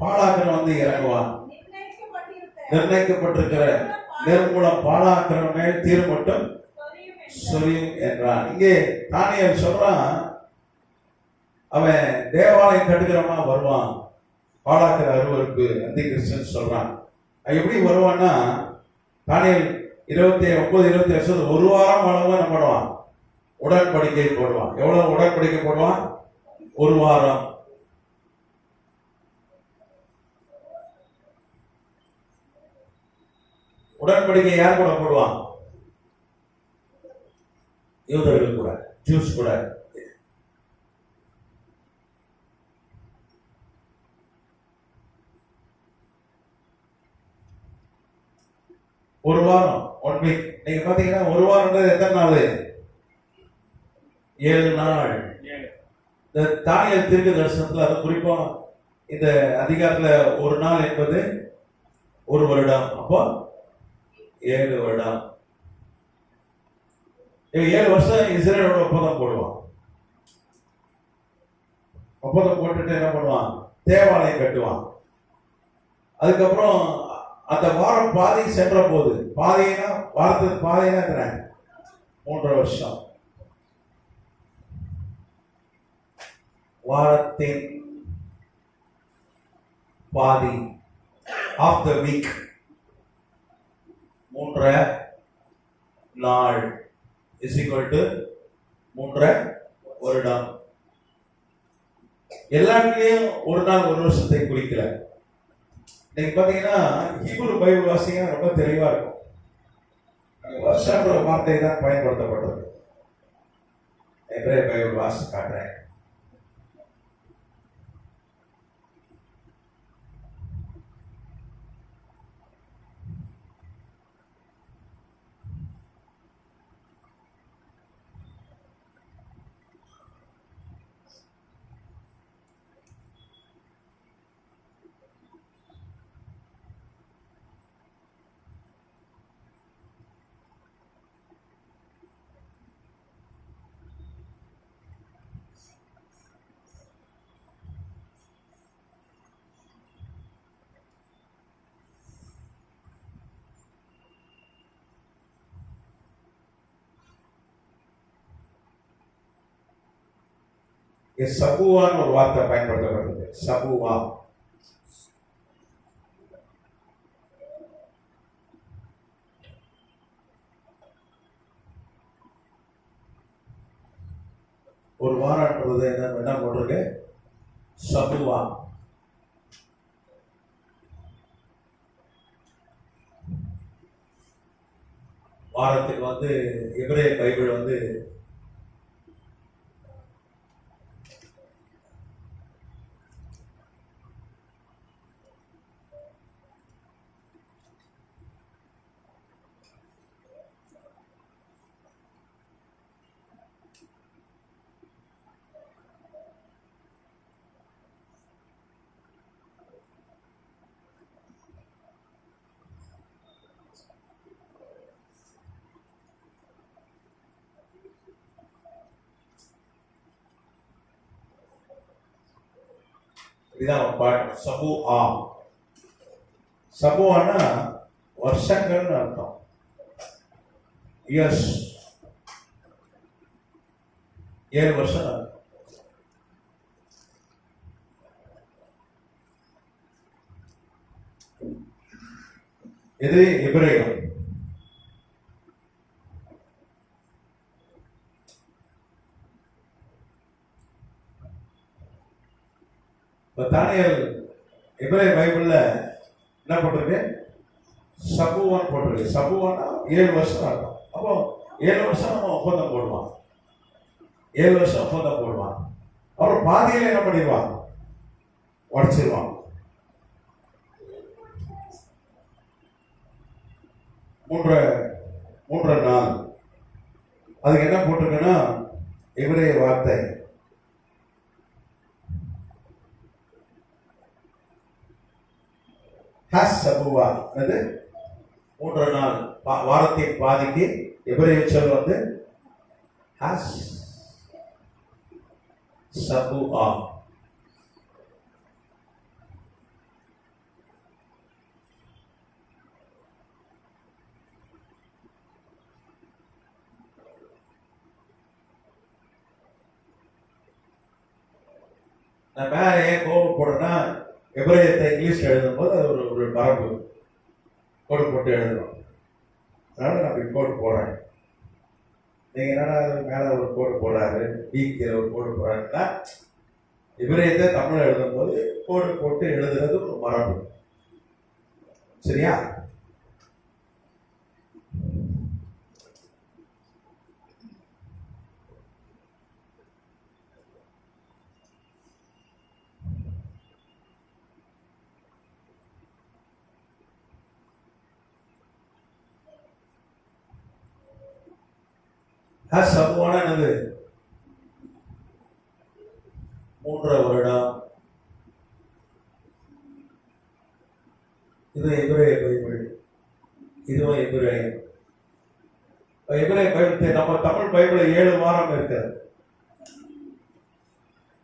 A: பாலாக்கிரம் வந்து இறங்குவான். நிர்ணயிக்கப்பட்டிருக்கிற நெருங்குளம் பாலாக்கிரம் மேல் தீர் மட்டும் சொரியும் என்றான். இங்கே தானியேல் சொல்றான், அவன் தேவாலயம் கட்டுக்கிறவனா வருவான். பாலாக்கிற அருவருப்பு அந்தி கிறிஸ்துன்னு சொல்றான். எப்படி வருவான்னா, தானியேல் 29-28 ஒரு வாரம் அளவு என்ன பண்ணுவான்? உடன்படிக்கை போடுவான். எவ்வளவு உடன்படிக்கை போடுவான்? ஒரு வாரம். உடன்படிக்கை யார் கூட போடுவான்? யூதர்கள் கூட, ஜூஸ் கூட. ஒரு வாரம், 1 வீக். நீங்க பாத்தீங்கன்னா ஒரு வாரம் எத்தனை நாள்? 7 நாள். இந்த இந்த தானியல் தீர்க்க தரிசனத்துல அது குறிப்பா இந்த அதிகாரத்துல ஒரு நாள் என்பது ஒரு வருடம், அப்போ 7 வருடம். 7 வருஷம் இஸ்ரேலோட ஒப்பந்தம் போடுவான். ஒப்பந்தம் போட்டுட்டு என்ன பண்ணுவான்? தேவாலயம் கட்டுவான். அதுக்கப்புறம் அந்த வாரம் பாதி சென்ற போது, பாதினா வாரத்துக்கு பாதினா எத்தனை? 3 வருஷம். வாரத்தின் பாதி, ஆஃப் த வீக், 3 நாள் இஸ் ஈக்குவல் டு 3 வருடம். எல்லாத்துலயும் ஒரு நாள் ஒரு வருஷத்தை குறிக்கல. நீங்க பாத்தீங்கன்னா ஹீப்ரு பைபிள் வாசிங்க ரொம்ப தெளிவா இருக்கும். வருஷன்ற வார்த்தை தான் பயன்படுத்தப்படுறது. எபிரேய பைபிள் வாசி காட்டுறேன். சபுவான்னு ஒரு வார்த்தை பயன்படுத்தப்படுது. சபுவா. ஒரு வாரம்ன்றது என்ன போட்டிருக்கு? சபுவா. வாரத்துக்கு வந்து எபிரேய பைபிள் வந்து இதான் பாட்டு. சபுஆ. சபுவானா வருஷங்கள்னு அர்த்தம். இயர்ஸ், 7 வருஷம் அர்த்தம். இது எபிரேயம். தானியல் எபிரேய பைபிள்ல என்ன போட்டிருக்கு? சபுவான் போட்டிருக்கு. சபுவானா 7 வருஷம் அர்த்தம். அப்போ 7 வருஷம் நம்ம ஒப்பந்தம் போடுவான். 7 வருஷம் ஒப்பந்தம் போடுவான். அப்புறம் பாதியில என்ன பண்ணிடுவான்? உடச்சிருவான். 3 நாள். அதுக்கு என்ன போட்டிருக்குன்னா எபிரேய வார்த்தை சபுவா. அது 3 நாள். வாரத்தின் பாதிக்கு எபிரேய சொல் வந்து சபுவா. நான் மேல ஏன் கோபம் போடுறேன்னா, எபிரேயத்தை இங்கிலீஷ்ல எழுதும் போது அது ஒரு மரபு. கோடு போட்டு எழுதணும். அதனால நான் இப்படி கோடு போடுறேன். நீங்க என்னடா மேல ஒரு கோடு போடுறாரு, கீழே ஒரு கோடு போடுறாருன்னா, எபிரேயத்தை தமிழ் எழுதும் போது கோடு போட்டு எழுதுறது ஒரு மரபு. சரியா? சபுவானா என்னது? இது எபிரேய பைபிள், இதுவும் எபிரேயம். எபிரேய பைபிள் நம்ம தமிழ் பைபிள் 7 வாரம் இருக்கிறது.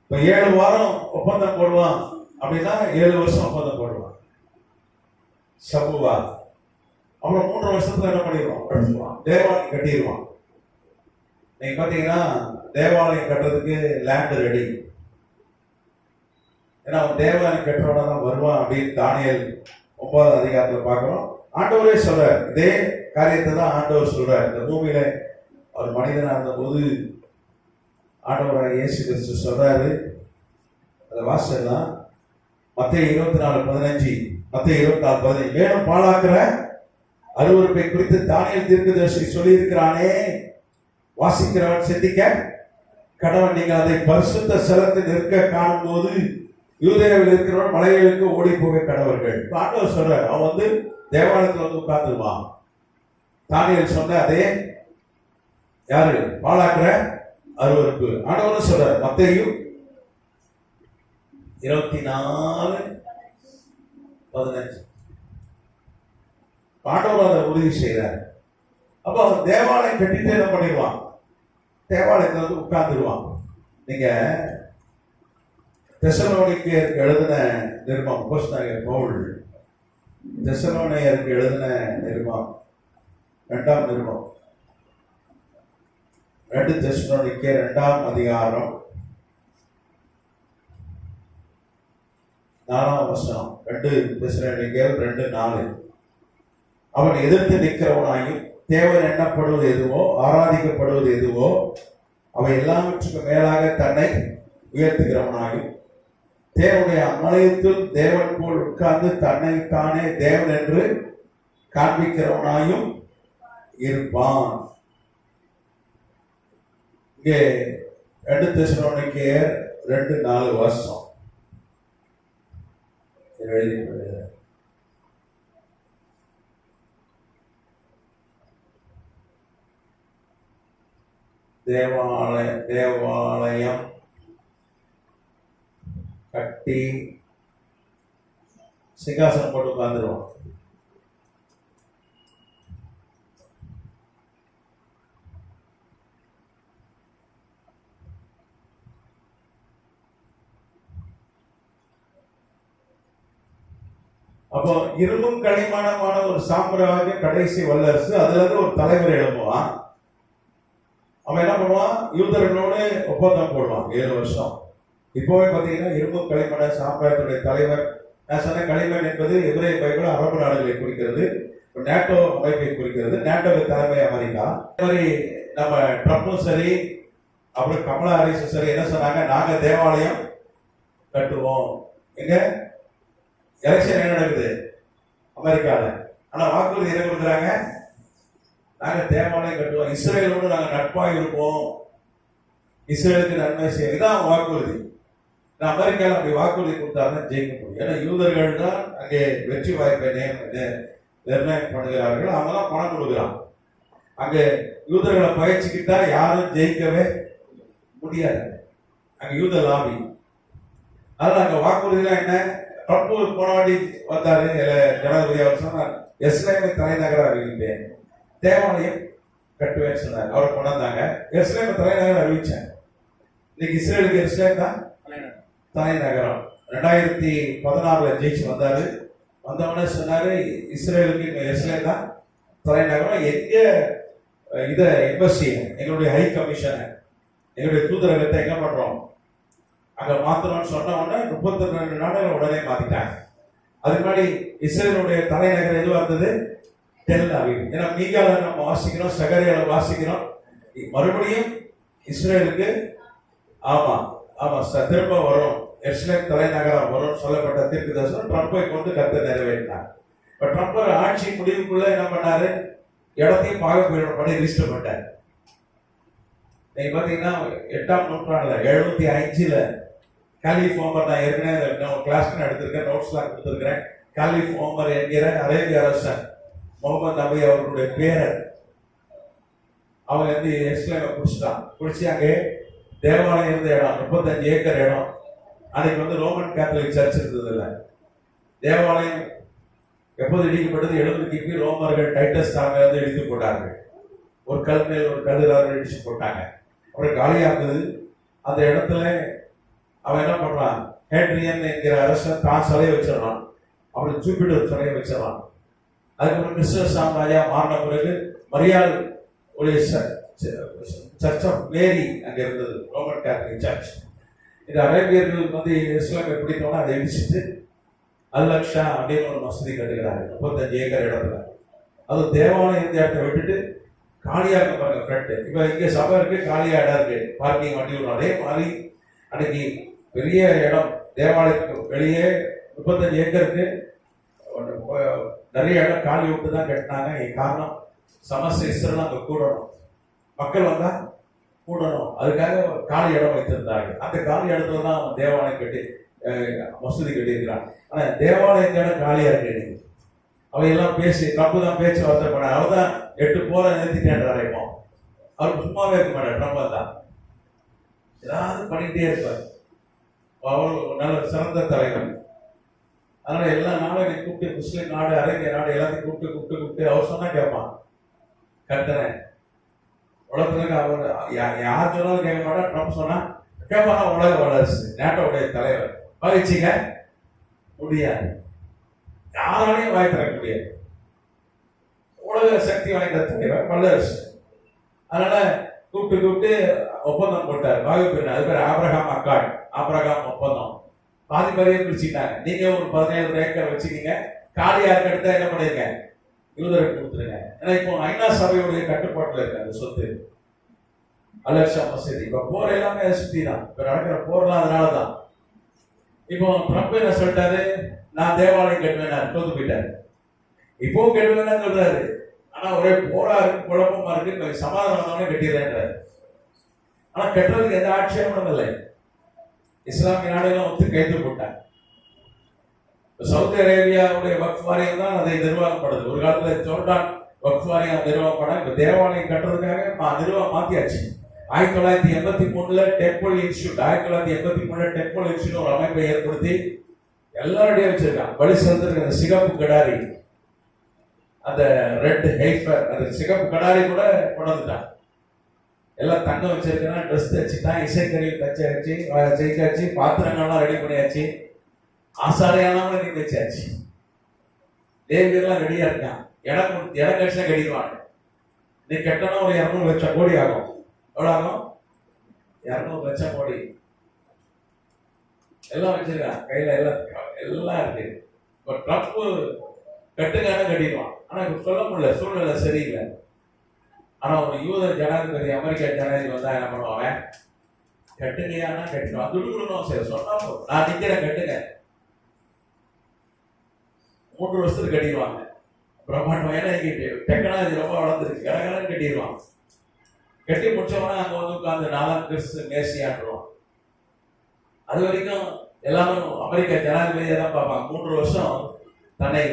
A: இப்ப 7 வாரம் ஒப்பந்தம் போடுவான் அப்படின்னா 7 வருஷம் ஒப்பந்தம் போடுவான் சபுவா. அப்புறம் 3 வருஷத்துல என்ன பண்ணிடுவான், தேவாலயம் கட்டிடுவான். நீங்க பாத்தீங்கன்னா தேவாலயம் கட்டுறதுக்கு லேண்ட் ரெடி. ஏன்னா அவன் தேவாலயம் கட்டுறவன தான் வருவான் அப்படின்னு தானியேல் 9ஆம் அதிகாரத்துல பார்க்கிறோம். ஆண்டவரே சொல்றார், இதே காரியத்தை தான் ஆண்டவர் சொல்றார். இந்த பூமியில அவர் மனிதனா இருந்த போது ஆண்டவராக இயேசு கிறிஸ்து சொல்றாரு, அந்த வாசல்லாம் மத்தேயு 24:15, மத்தேயு 24:15, மேலும் பாழாக்குற அருவருப்பை குறித்து தானியேல் தீர்க்கதரிசி சொல்லி இருக்கிறானே, வாசிக்கிறவன் சிந்திக்க கடவன். நீங்க அதை பரிசுத்த ஸ்தலத்தில் நிற்க காணும் போது யூதேயாவில் இருக்கிறவன் மலைகளுக்கு ஓடி போக கடவர்கள். ஆண்டவர் சொல்றார், அவன் வந்து தேவாலயத்தில் வந்து உட்கார்ந்துருவான். தானியேல் சொன்ன அதே யாரு, பாழாக்குற அருவருப்பு. ஆண்டவரும் சொல்றார் மத்தேயு 24:15. ஆண்டவர் அதை உறுதி செய்யறார். அப்ப அவன் தேவாலயம் கட்டிட்டு என்ன பண்ணிடுவான், தேவாலயத்துல வந்து உட்கார்ந்துருவான். நீங்க தெசலோனிக்கேயருக்கு எழுதின நிருபம், அப்போஸ்தலனாகிய பவுல் தெசலோனிக்கேயருக்கு எழுதின நிருபம் 2ஆம் நிருபம், 2 தெசலோனிக்கேயர் 2ஆம் அதிகாரம் 4ஆம் வசனம். 2 தெசலோனிக்கேயர் 2:4. அவன் எதிர்த்து நிற்கிறவனாயும் தேவன் எண்ணப்படுவது எதுவோ ஆராதிக்கப்படுவது எதுவோ அவை எல்லாவற்றுக்கும் மேலாக தன்னை உயர்த்துகிறவனாயும் தேவனுடைய ஆலயத்தில் தேவன் போல் உட்கார்ந்து தன்னை தானே தேவன் என்று காண்பிக்கிறவனாயும் இருப்பான். இங்கே 2 தெசலோனிக்கேயர் 2:4 வருஷம் எழுதி தேவாலயம் கட்டி சிங்காசனம் போட்டு உட்கார்ந்துருவான். அப்போ இரும்பும் களிமணமான ஒரு சாம்ராஜ்ய கடைசி வல்லரசு, அதுல இருந்து ஒரு தலைவர் எழுப்புவான். அவன் என்ன பண்ணுவான், யூதர்களோடு ஒப்பந்தம் போடுவான் 7 வருஷம். இப்போவே பார்த்தீங்கன்னா இரும்பு களிமண சாம்ராஜ்யத்துடைய தலைவர், நான் சொன்ன களிமண் என்பது எபிரேய பைபிள் அரபு நாடுகளை குறிக்கிறது, நேட்டோ அமைப்பை குறிக்கிறது. நேட்டோவின் தலைமை அமெரிக்கா. அதே மாதிரி நம்ம ட்ரம்ப்பும் சரி, அப்புறம் கமலா ஹாரிஸும் சரி என்ன சொன்னாங்க, நாங்க தேவாலயம் கட்டுவோம். எங்க எலெக்ஷன் என்ன நடக்குது அமெரிக்காவில், ஆனா வாக்குறுதி என்ன கொடுக்குறாங்க, நாங்க தேவாலயம் கட்டுவோம், இஸ்ரேலோடு நாங்க நட்பாக இருப்போம், இஸ்ரேலுக்கு நன்மை செய்யும், இதான் வாக்குறுதி. அமெரிக்காவில் அப்படி வாக்குறுதி கொடுத்தாருன்னா ஜெயிக்க முடியும். ஏன்னா யூதர்கள் தான் அங்கே வெற்றி வாய்ப்பை நிர்ணயம் பண்ணுகிறார்கள், அவங்க தான் பணம் கொடுக்குறான். அங்க யூதர்களை பயிற்சிக்கிட்டா யாரும் ஜெயிக்கவே முடியாது, அங்க யூத லாபி. அதனால அங்க வாக்குறுதிலாம் என்ன, ட்ரம்ப் போன வாட்டி வந்தாரு ஜனாதிபதி, அவர் சொன்னார் எஸ்ரேமை தலைநகராக அறிவிப்பேன், தேவாலயம் கட்டுவேன்னு சொன்னார். அவரை கொண்டாந்தாங்க, எஸ்ரேமை தலைநகர் அறிவிச்சேன். இன்னைக்கு இஸ்ரேலுக்கு எஸ்ரேம் தான் தலைநகரம். 2016 ஜெயிச்சு வந்தாரு. வந்தவொடனே சொன்னாரு இஸ்ரேலுக்கு எஸ்ரேம் தான் தலைநகரம். எங்க இத எம்பசி, எங்களுடைய ஹை கமிஷன், எங்களுடைய தூதரகத்தை எங்க பண்றோம் அங்க மாத்தணும்னு சொன்ன உடனே 32 நாடுகள் உடனே மாத்திட்டாங்க. அதுக்கு முன்னாடி இஸ்ரேலுடைய தலைநகர் எதுவா இருந்தது, டெல் அவிவ். ஏன்னா மீகால நம்ம வாசிக்கிறோம், சகரியால வாசிக்கிறோம், மறுபடியும் இஸ்ரேலுக்கு ஆமா ஆமா திரும்ப வரும், எருசலேம் தலைநகரம் வரும் சொல்லப்பட்ட தீர்க்கதரிசனம் ட்ரம்பை கொண்டு கர்த்தர் நிறைவேற்றினார். இப்ப ட்ரம்ப் ஆட்சி முடிவுக்குள்ள என்ன பண்ணாரு, இடத்தையும் பாக போயிடும் பண்ணி ரிஜிஸ்டர் பண்ணார். நீங்க பாத்தீங்கன்னா 8ஆம் நூற்றாண்டுல 705 காலிஃப் ஓமர், நான் ஏற்கனவே கிளாஸ் எடுத்திருக்கேன், நோட்ஸ்லாம் கொடுத்திருக்கிறேன். காலிஃப் ஓமர் என்கிற அரேபிய அரசன் முகமது நபி அவர்களுடைய பேரர், அவங்க வந்து எருசலேமை பிடிச்சிட்டான். பிடிச்சி அங்கே தேவாலயம் இருந்த இடம் 35 ஏக்கர் இடம். அன்னைக்கு வந்து ரோமன் கேத்தலிக் சர்ச் இருந்தது இல்லை, தேவாலயம் எப்போது இடிக்கப்பட்டது? 70 கிபி ரோமர்கள் டைட்டஸ் தாங்க வந்து இடித்து போட்டார்கள். ஒரு கல் மேல் ஒரு கல் இடிச்சு போட்டாங்க. அப்புறம் காலியா இருந்தது. அந்த இடத்துல அவன் என்ன பண்றான்? ஹேட்ரியன் என்கிற அரசன் தான் சிலையை வச்சிடறான். அப்புறம் ஜூபிட்டர் சிலையை வச்சிடறான். அதுக்கப்புறம் கிறிஸ்தவ சாம்ராஜ்யம் மாறின பிறகு மரியாள் உடைய சர்ச் ஆஃப் மேரி அங்க இருந்தது, ரோமன் கேத்தலிக் சர்ச். இந்த அரேபியர்கள் வந்து இஸ்லாமை பிடித்தோன்னா அதை இடிச்சுட்டு அல்-அக்ஷா அப்படின்னு ஒரு மசூதி கட்டுகிறாரு 35 ஏக்கர் இடத்துல. அது தேவாலயம் இந்த இடத்த விட்டுட்டு காலியா இருக்க பாருங்க ஃப்ரண்ட். இப்ப இங்க சபை இருக்கு, காலியா இடம் இருக்கு, பார்க்கிங் வண்டி விடும். அதே மாதிரி அன்னைக்கு பெரிய இடம் தேவாலயத்துக்கு வெளியே 35 ஏக்கருக்கு நிறைய இடம் காலி விட்டு தான் கட்டினாங்க. காரணம் சமஸ்த இஸ்ரேல் அங்க கூடணும், மக்கள் வந்தா கூடணும், அதுக்காக காலி இடம் வைத்திருந்தார்கள். அந்த காலி இடத்துல தான் அவன் தேவாலயம் கட்டி மசூதி கட்டியிருக்கிறான். ஆனா தேவாலயம் இடம் காலியா இருக்கு. அவையெல்லாம் பேசி ட்ரம்ப் தான் பேச்சு வார்த்தை பண்ண. அவர் தான் 8 போரை நிறுத்திட்டேன்றாரு. இப்போ அவர் சும்மாவே இருக்க மாட்டார். ட்ரம்ப் தான் ஏதாவது பண்ணிக்கிட்டே இருப்பார். அவர் ஒரு நல்ல சிறந்த தலைவர். அதனால எல்லா நாடும் நீ கூப்பிட்டு, முஸ்லீம் நாடு, அரேபிய நாடு எல்லாத்தையும் கூப்பிட்டு அவர் சொன்னா கேட்பான். கர்த்தனை உலகத்துல அவர் யார் சொன்னாலும் கேட்க மாட்டா. ட்ரம்ப் சொன்னா கேட்பானா? உலக வளர்ச்சி நேட்டோடைய தலைவர் பகிர்ச்சிக்க முடியாது, யாராலையும் வாய் தர முடியாது. உலக சக்தி வாய்ந்த தலைவர் வல்லரசு. அதனால கூப்பிட்டு ஒப்பந்தம் போட்டார். வாய்ப்பு அது பேர் ஆபிரகாம் அக்காட், ஆபிரகாம் ஒப்பந்தம். பாதி பாதியை பிரிச்சுட்டாங்க. நீங்க ஒரு 17 ஏக்கர் வச்சுக்கீங்க, காலியா இருக்க எடுத்தா என்ன பண்ணிருங்க, யூதருக்கு கொடுத்துருங்க. ஏன்னா இப்போ ஐநா சபையுடைய கட்டுப்பாட்டுல இருக்கு அந்த சொத்து. அல்-அக்ஷா மசூதி இப்ப போர் எல்லாமே சுத்தி தான். இப்ப நடக்கிற போர்லாம் அதனாலதான். இப்போ ட்ரம்ப் என்ன சொல்லிட்டாரு? நான் தேவாலயம் கட்டுவேன், தோத்து போயிட்டாரு. இப்பவும் கட்டுவேன்னு சொல்றாரு. ஆனா ஒரே போரா இருக்கு, குழப்பமா இருக்கு, சமாதானமான கட்டிடுறேன்றாரு. ஆனா கட்டுறதுக்கு எந்த ஆட்சேபமும் இல்லை. இஸ்லாமிய நாடுகளும் ஒத்து கைது போட்டாங்க. சவுதி அரேபியாவுடைய வக்ஃப் வாரியம் தான் அதை நிர்வாகப்படுது. ஒரு காலத்துல ஜோர்டான் வக்ஃப் வாரியம் நிர்வாகப்பட இப்ப தேவாலயம் கட்டுறதுக்காக நிர்வாகம் மாத்தியாச்சு. 1983 டெம்பிள் இன்ஸ்டியூட் 1983 டெம்பிள் இன்ஸ்டியூட் ஒரு அமைப்பை ஏற்படுத்தி எல்லாருடைய வச்சிருக்கான். பலி செலுத்திருக்க அந்த சிகப்பு கடாரி, அந்த ரெட் ஹெய்ஃபர், அந்த சிகப்பு கடாரி கூட கொண்டாந்துட்டான். எல்லாம் தங்க வச்சிருக்கேன், ட்ரெஸ் தச்சுட்டான், இசைக்கருவி தச்சாச்சு, பாத்திரங்கள்லாம் ரெடி பண்ணியாச்சு, ஆசாரியானவங்க நீ வச்சாச்சு, தேவியெல்லாம் ரெடியா இருக்கான். இடம் கட்சியா கட்டிடுவாங்க. நீ கட்டணும் ஒரு 200 லட்சம் கோடி ஆகும். எவ்வளவு ஆகும்? 200 லட்சம் கோடி. எல்லாம் வச்சிருக்கான் கையில, எல்லாம் இருக்கு. இப்போ ட்ரம்ப் கட்டுக்கான கட்டிடுவான். ஆனா இப்ப சொல்ல முடியல, சூழ்நிலை சரியில்லை. ஆனா ஒரு யூதர் ஜனாதிபதி, அமெரிக்கா ஜனாதிபதி வந்தா என்ன பண்ணுவாங்க? கட்டுகையானா கட்டுவான், துடுக்கணும். சரி சொன்னா நான் நிக்கிறேன், கட்டுங்க. 3 வருஷத்துக்கு கட்டிடுவாங்க. பிரம்மாண்டம். ஏன்னா டெக்னாலஜி ரொம்ப வளர்ந்துருக்கு, கடகடன்னு கட்டிடுவான். கட்டி முடிச்சவனா அங்க வந்து உட்கார்ந்து 4ஆம் கிறிஸ்து மேசியாண்டுருவான். அது வரைக்கும் எல்லாரும் அமெரிக்கா ஜனாதிபதியை தான் பார்ப்பாங்க. 3 வருஷம் தன்னை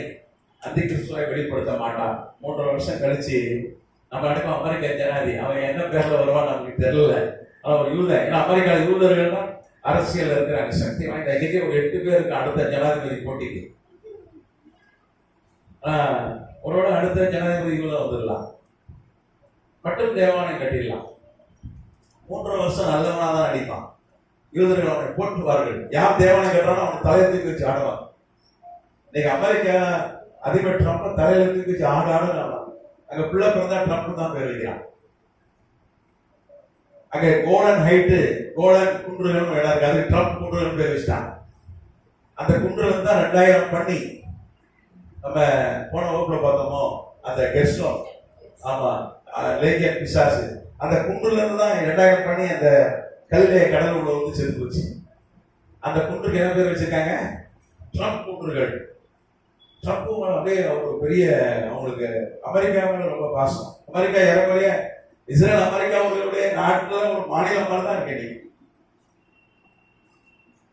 A: அந்தி கிறிஸ்துவை வெளிப்படுத்த மாட்டான். 3 வருஷம் கழிச்சு நம்ம நினைப்போம் அமெரிக்கா ஜனாதிபதி அவன் என்ன பேர்ல வருவான்னு நமக்கு தெரியல. அவன் ஒரு யூதன். ஏன்னா அமெரிக்கா யூதர்கள் தான் அரசியல் இருக்கிறாங்க, சக்தி வாய்ந்த. இன்னைக்கு ஒரு 8 பேருக்கு அடுத்த ஜனாதிபதி போட்டிக்கு. ஒருவேளை அடுத்த ஜனாதிபதி யூதன் வந்துடலாம், மட்டும் தேவாலயம் கட்டிடலாம். 3 வருஷம் நல்லவனா தான் அடிப்பான். யூதர்கள் அவனை போட்டுவார்கள். யார் தேவாலயம் கட்டுறானோ அவன் தலையை தூக்கி வச்சு ஆடுவான். இன்னைக்கு அமெரிக்கா அதிபர் ட்ரம்ப் தலையில தூக்கி வச்சு ஆடுறான். அங்க பிள்ளை பிறந்தா ட்ரம்ப் தான் பேர் வைக்கிறான். அங்க கோலன் ஹைட்டு, கோலன் குன்றுகள் இடம் இருக்கு, அதுக்கு ட்ரம்ப் குன்றுகள் பேர் வச்சுட்டான். அந்த குன்றுகள் தான் 2000 பண்ணி நம்ம போன வகுப்புல பார்த்தோமோ, அந்த கெஸ்டோம், ஆமா லேகியன் பிசாசு, அந்த குன்றுல இருந்து தான் 2000 பண்ணி அந்த கல்லையை கடல் உள்ள வந்து செத்து போச்சு. அந்த குன்றுக்கு என்ன பேர் வச்சிருக்காங்க? ட்ரம்ப் குன்றுகள். ட்ரம்ப்பும் அப்படியே ஒரு பெரிய அவங்களுக்கு அமெரிக்காவில் ரொம்ப பாசம். அமெரிக்கா இறங்குறைய இஸ்ரேல் அமெரிக்காவுடைய நாட்டுல ஒரு மாநிலம் மாதிரி தான் இருக்கு.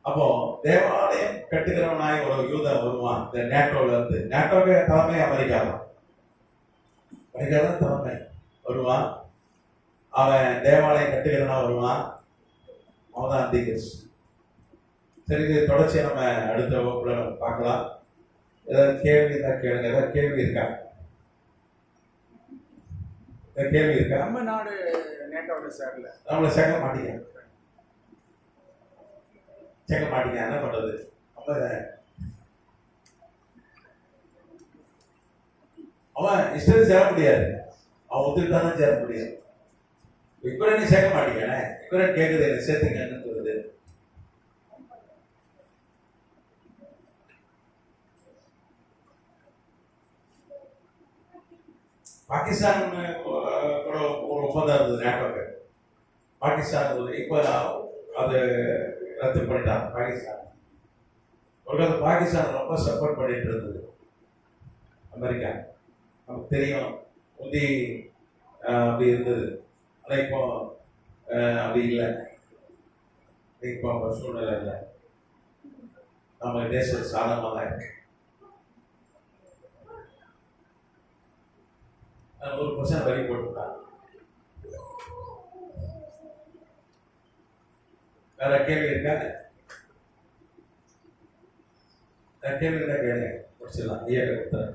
A: அப்போ தேவாலயம் கட்டுகிறவனாய் ஒரு யூதன் வருவான். இந்த நேட்டோல இருந்து, நேட்டோவே தலைமை அமெரிக்கா தான், அமெரிக்கா தான் தலைமை வருவான். அவன் தேவாலயம் கட்டுகிறவனா வருவான். அவன் தான் அந்தி கிறிஸ்து. சரி, இது தொடர்ச்சியை நம்ம அடுத்த வகுப்புல பார்க்கலாம். ஏதாவது கேள்வி இருந்தா கேளுங்க. ஏதாவது கேள்வி இருக்கா? ஏதாவது கேள்வி இருக்கா?
C: நம்ம நாடு நேட்டோட சேரல.
A: நம்மளை சேர்க்க மாட்டீங்க, சேர்க்க மாட்டீங்க, என்ன பண்றது? நம்ம அவன் இஷ்டம் சேர முடியாது, அவன் ஒத்துக்கிட்டாதான் சேர முடியாது. யுக்ரைன் சேர்க்க மாட்டீங்க, யுக்ரைன் கேட்குது என்ன சேர்த்துங்கன்னு சொல்லுது. பாகிஸ்தான் கூட ஒரு ஒப்பந்தம் இருந்தது நேட்டோக்கு. பாகிஸ்தான் இப்போ அது ரத்து பண்ணிட்டாங்க. பாகிஸ்தான் ஒரு பாகிஸ்தான் ரொம்ப சப்போர்ட் பண்ணிட்டு இருந்தது அமெரிக்கா. நமக்கு தெரியும், முந்தி அப்படி இருந்தது. ஆனால் இப்போ அப்படி இல்லை. இப்போ சூழ்நிலை இல்லை, நம்ம தேசம் சாதகமாக தான் இருக்கு. 100% வரி போட்டுட்டாங்க. வேற கேள்வி இருக்கா? கேள்வி இருந்தா கேளுங்க, முடிச்சிடலாம். ஐயா கொடுத்தாரு.